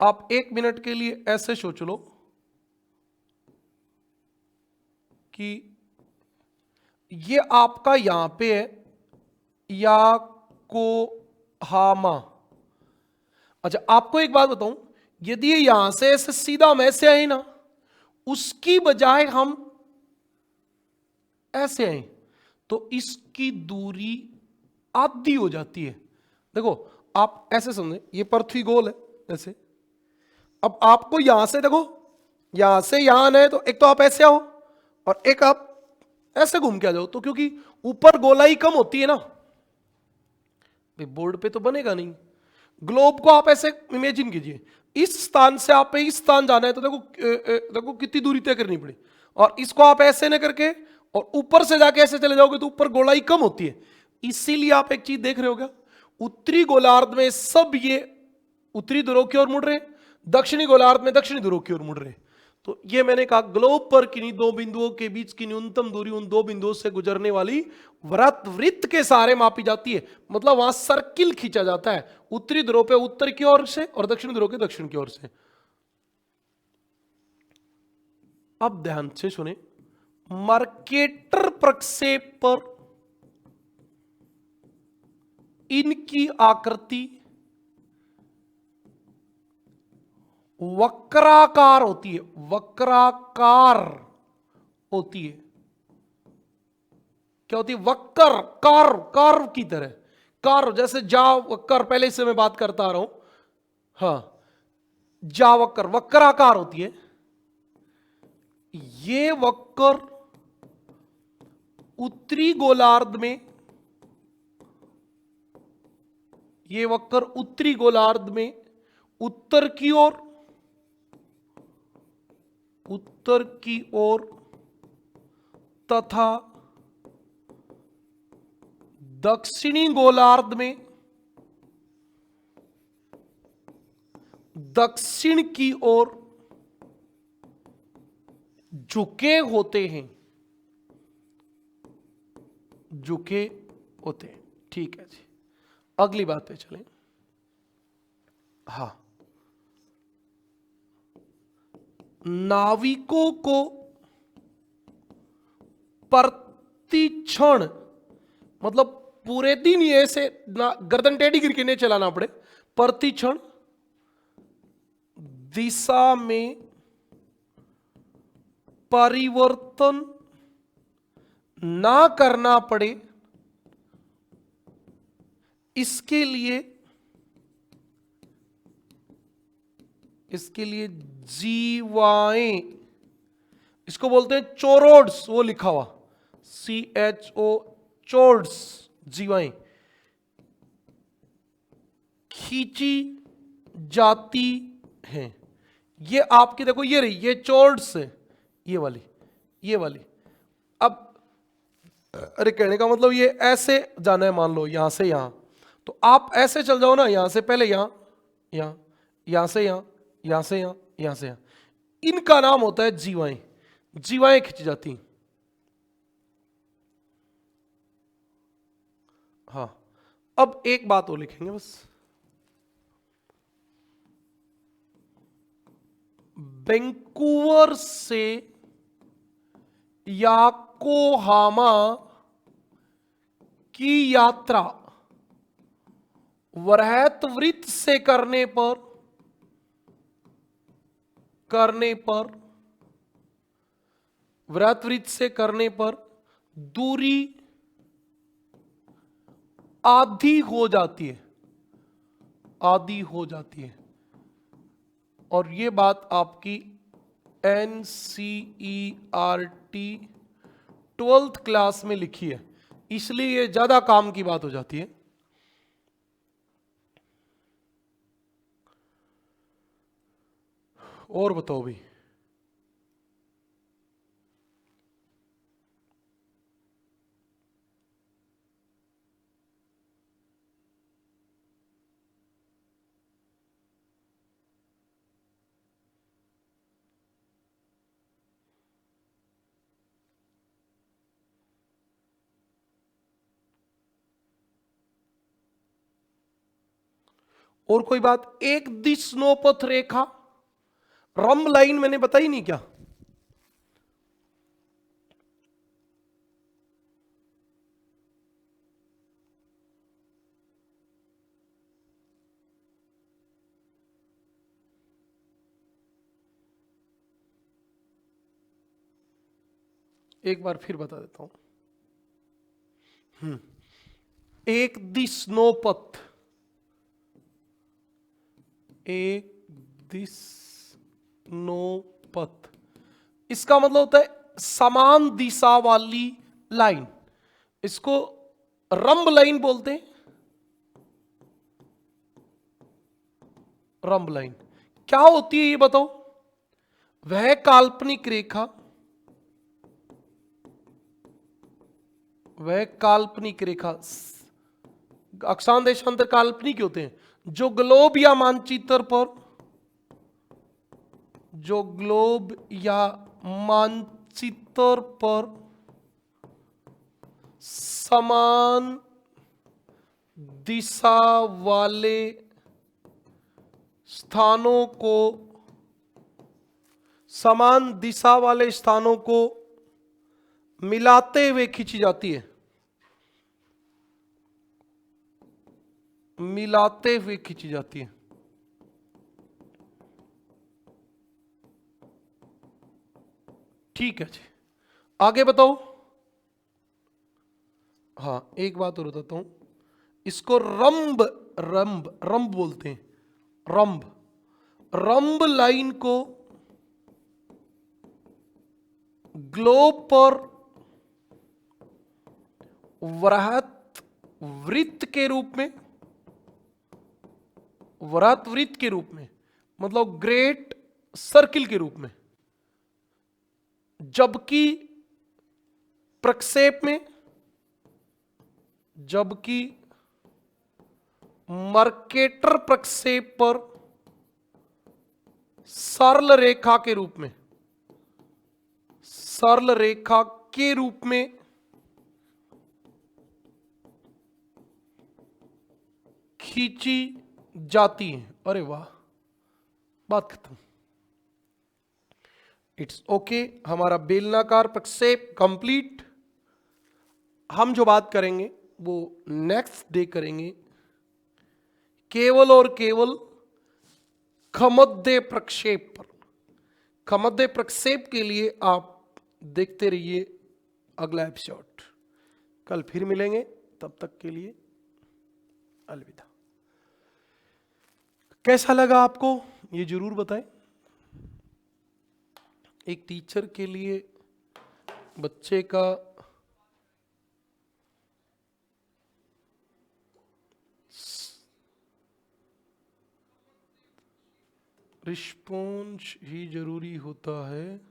A: आप 1 मिनट के लिए ऐसे सोच लो कि ये आपका यहां पे है याकोहामा। अच्छा, आपको एक बात बताऊं, यदि ये यहां से ऐसे सीधा हम ऐसे आए ना, उसकी बजाय हम ऐसे आए, तो इसकी दूरी आधी हो जाती है। देखो आप ऐसे समझे, ये पृथ्वी गोल है ऐसे, अब आपको यहां से देखो, यहां से यहां आना है, तो एक तो आप ऐसे आओ और एक आप ऐसे घूम के आ जाओ, तो क्योंकि ऊपर गोलाई कम होती है ना, बोर्ड पे तो बनेगा नहीं। ग्लोब को आप ऐसे इमेजिन कीजिए, इस स्थान से आप इस स्थान जाना है, तो देखो कितनी दूरी तय करनी पड़ी, और इसको आप ऐसे न करके और ऊपर से जाके ऐसे चले जाओगे तो ऊपर गोलाई कम होती है। इसीलिए आप एक चीज देख रहे होगा, उत्तरी गोलार्ध में सब ये उत्तरी ध्रुव की ओर मुड़ रहे, दक्षिणी गोलार्ध में दक्षिणी ध्रुव की ओर मुड़ रहे। तो ये मैंने कहा, ग्लोब पर किन्हीं दो बिंदुओं के बीच की न्यूनतम दूरी उन दो बिंदुओं से गुजरने वाली वृत्त के सहारे मापी जाती है। मतलब वहां सर्किल खींचा जाता है, उत्तरी ध्रुव पे उत्तर की ओर से और दक्षिण ध्रुव के दक्षिण की ओर से। अब ध्यान से सुने, मर्केटर प्रक्षेप पर इनकी आकृति वक्राकार होती है, क्या होती है? वक्र, कार की तरह, कार जैसे जा वक्र, पहले से मैं बात करता आ रहा हूं, हाँ, जा वक्राकार होती है। ये वक्र उत्तरी गोलार्ध में, उत्तर की ओर तथा दक्षिणी गोलार्ध में दक्षिण की ओर झुके होते हैं। ठीक है जी, अगली बात पे चलें। हाँ, नाविकों को प्रतिक्षण, मतलब पूरे दिन ये ऐसे गर्दन टेढ़ी गिर के नहीं चलाना पड़े, प्रतिक्षण दिशा में परिवर्तन ना करना पड़े, इसके लिए जीवाएं, इसको बोलते हैं चोरोड्स, वो लिखा हुआ CHO, चोर्ड्स, जीवाएं खींची जाती हैं। ये आपकी देखो, ये रही, ये चोर्ड्स है, ये वाली। अब अरे कहने का मतलब ये ऐसे जाना है, मान लो यहां से यहां, तो आप ऐसे चल जाओ ना, यहां से पहले यहां, यहां, यहां से यहां, यहां से यहां, यहां से यहां, इनका नाम होता है जीवाएं। जीवाएं खिंच जाती। हाँ, अब एक बात और लिखेंगे बस, वैंकूवर से याकोहामा की यात्रा वृहत वृत्त से करने पर दूरी आधी हो जाती है। और ये बात आपकी NCERT 12th क्लास में लिखी है, इसलिए ये ज्यादा काम की बात हो जाती है। और बताओ भाई, और कोई बात? एक दिशनोपथ रेखा, रंब लाइन मैंने बताई नहीं क्या? एक बार फिर बता देता हूं। एक दिशनोपथ, एक दिशनोपथ, इसका मतलब होता है समान दिशा वाली लाइन। इसको रंब लाइन बोलते हैं। रंब लाइन क्या होती है ये बताओ? वह काल्पनिक रेखा, अक्षांश देशांतर काल्पनिक होते हैं, जो ग्लोब या मानचित्र पर समान दिशा वाले स्थानों को मिलाते हुए खींची जाती है। ठीक है जी, आगे बताओ। हाँ, एक बात और बताता हूं, इसको रंब बोलते हैं। रंब लाइन को ग्लोब पर वृहत वृत्त के रूप में, मतलब ग्रेट सर्किल के रूप में, जबकि मर्केटर प्रक्षेप पर सरल रेखा के रूप में खींची जाती है। अरे वाह, बात खत्म। इट्स ओके, हमारा बेलनाकार प्रक्षेप कंप्लीट। हम जो बात करेंगे वो नेक्स्ट डे करेंगे, केवल और केवल खमद्य प्रक्षेप पर। खमद्य प्रक्षेप के लिए आप देखते रहिए अगला एपिसोड। कल फिर मिलेंगे, तब तक के लिए अलविदा। कैसा लगा आपको ये जरूर बताएं। एक टीचर के लिए बच्चे का रिस्पॉन्स ही जरूरी होता है।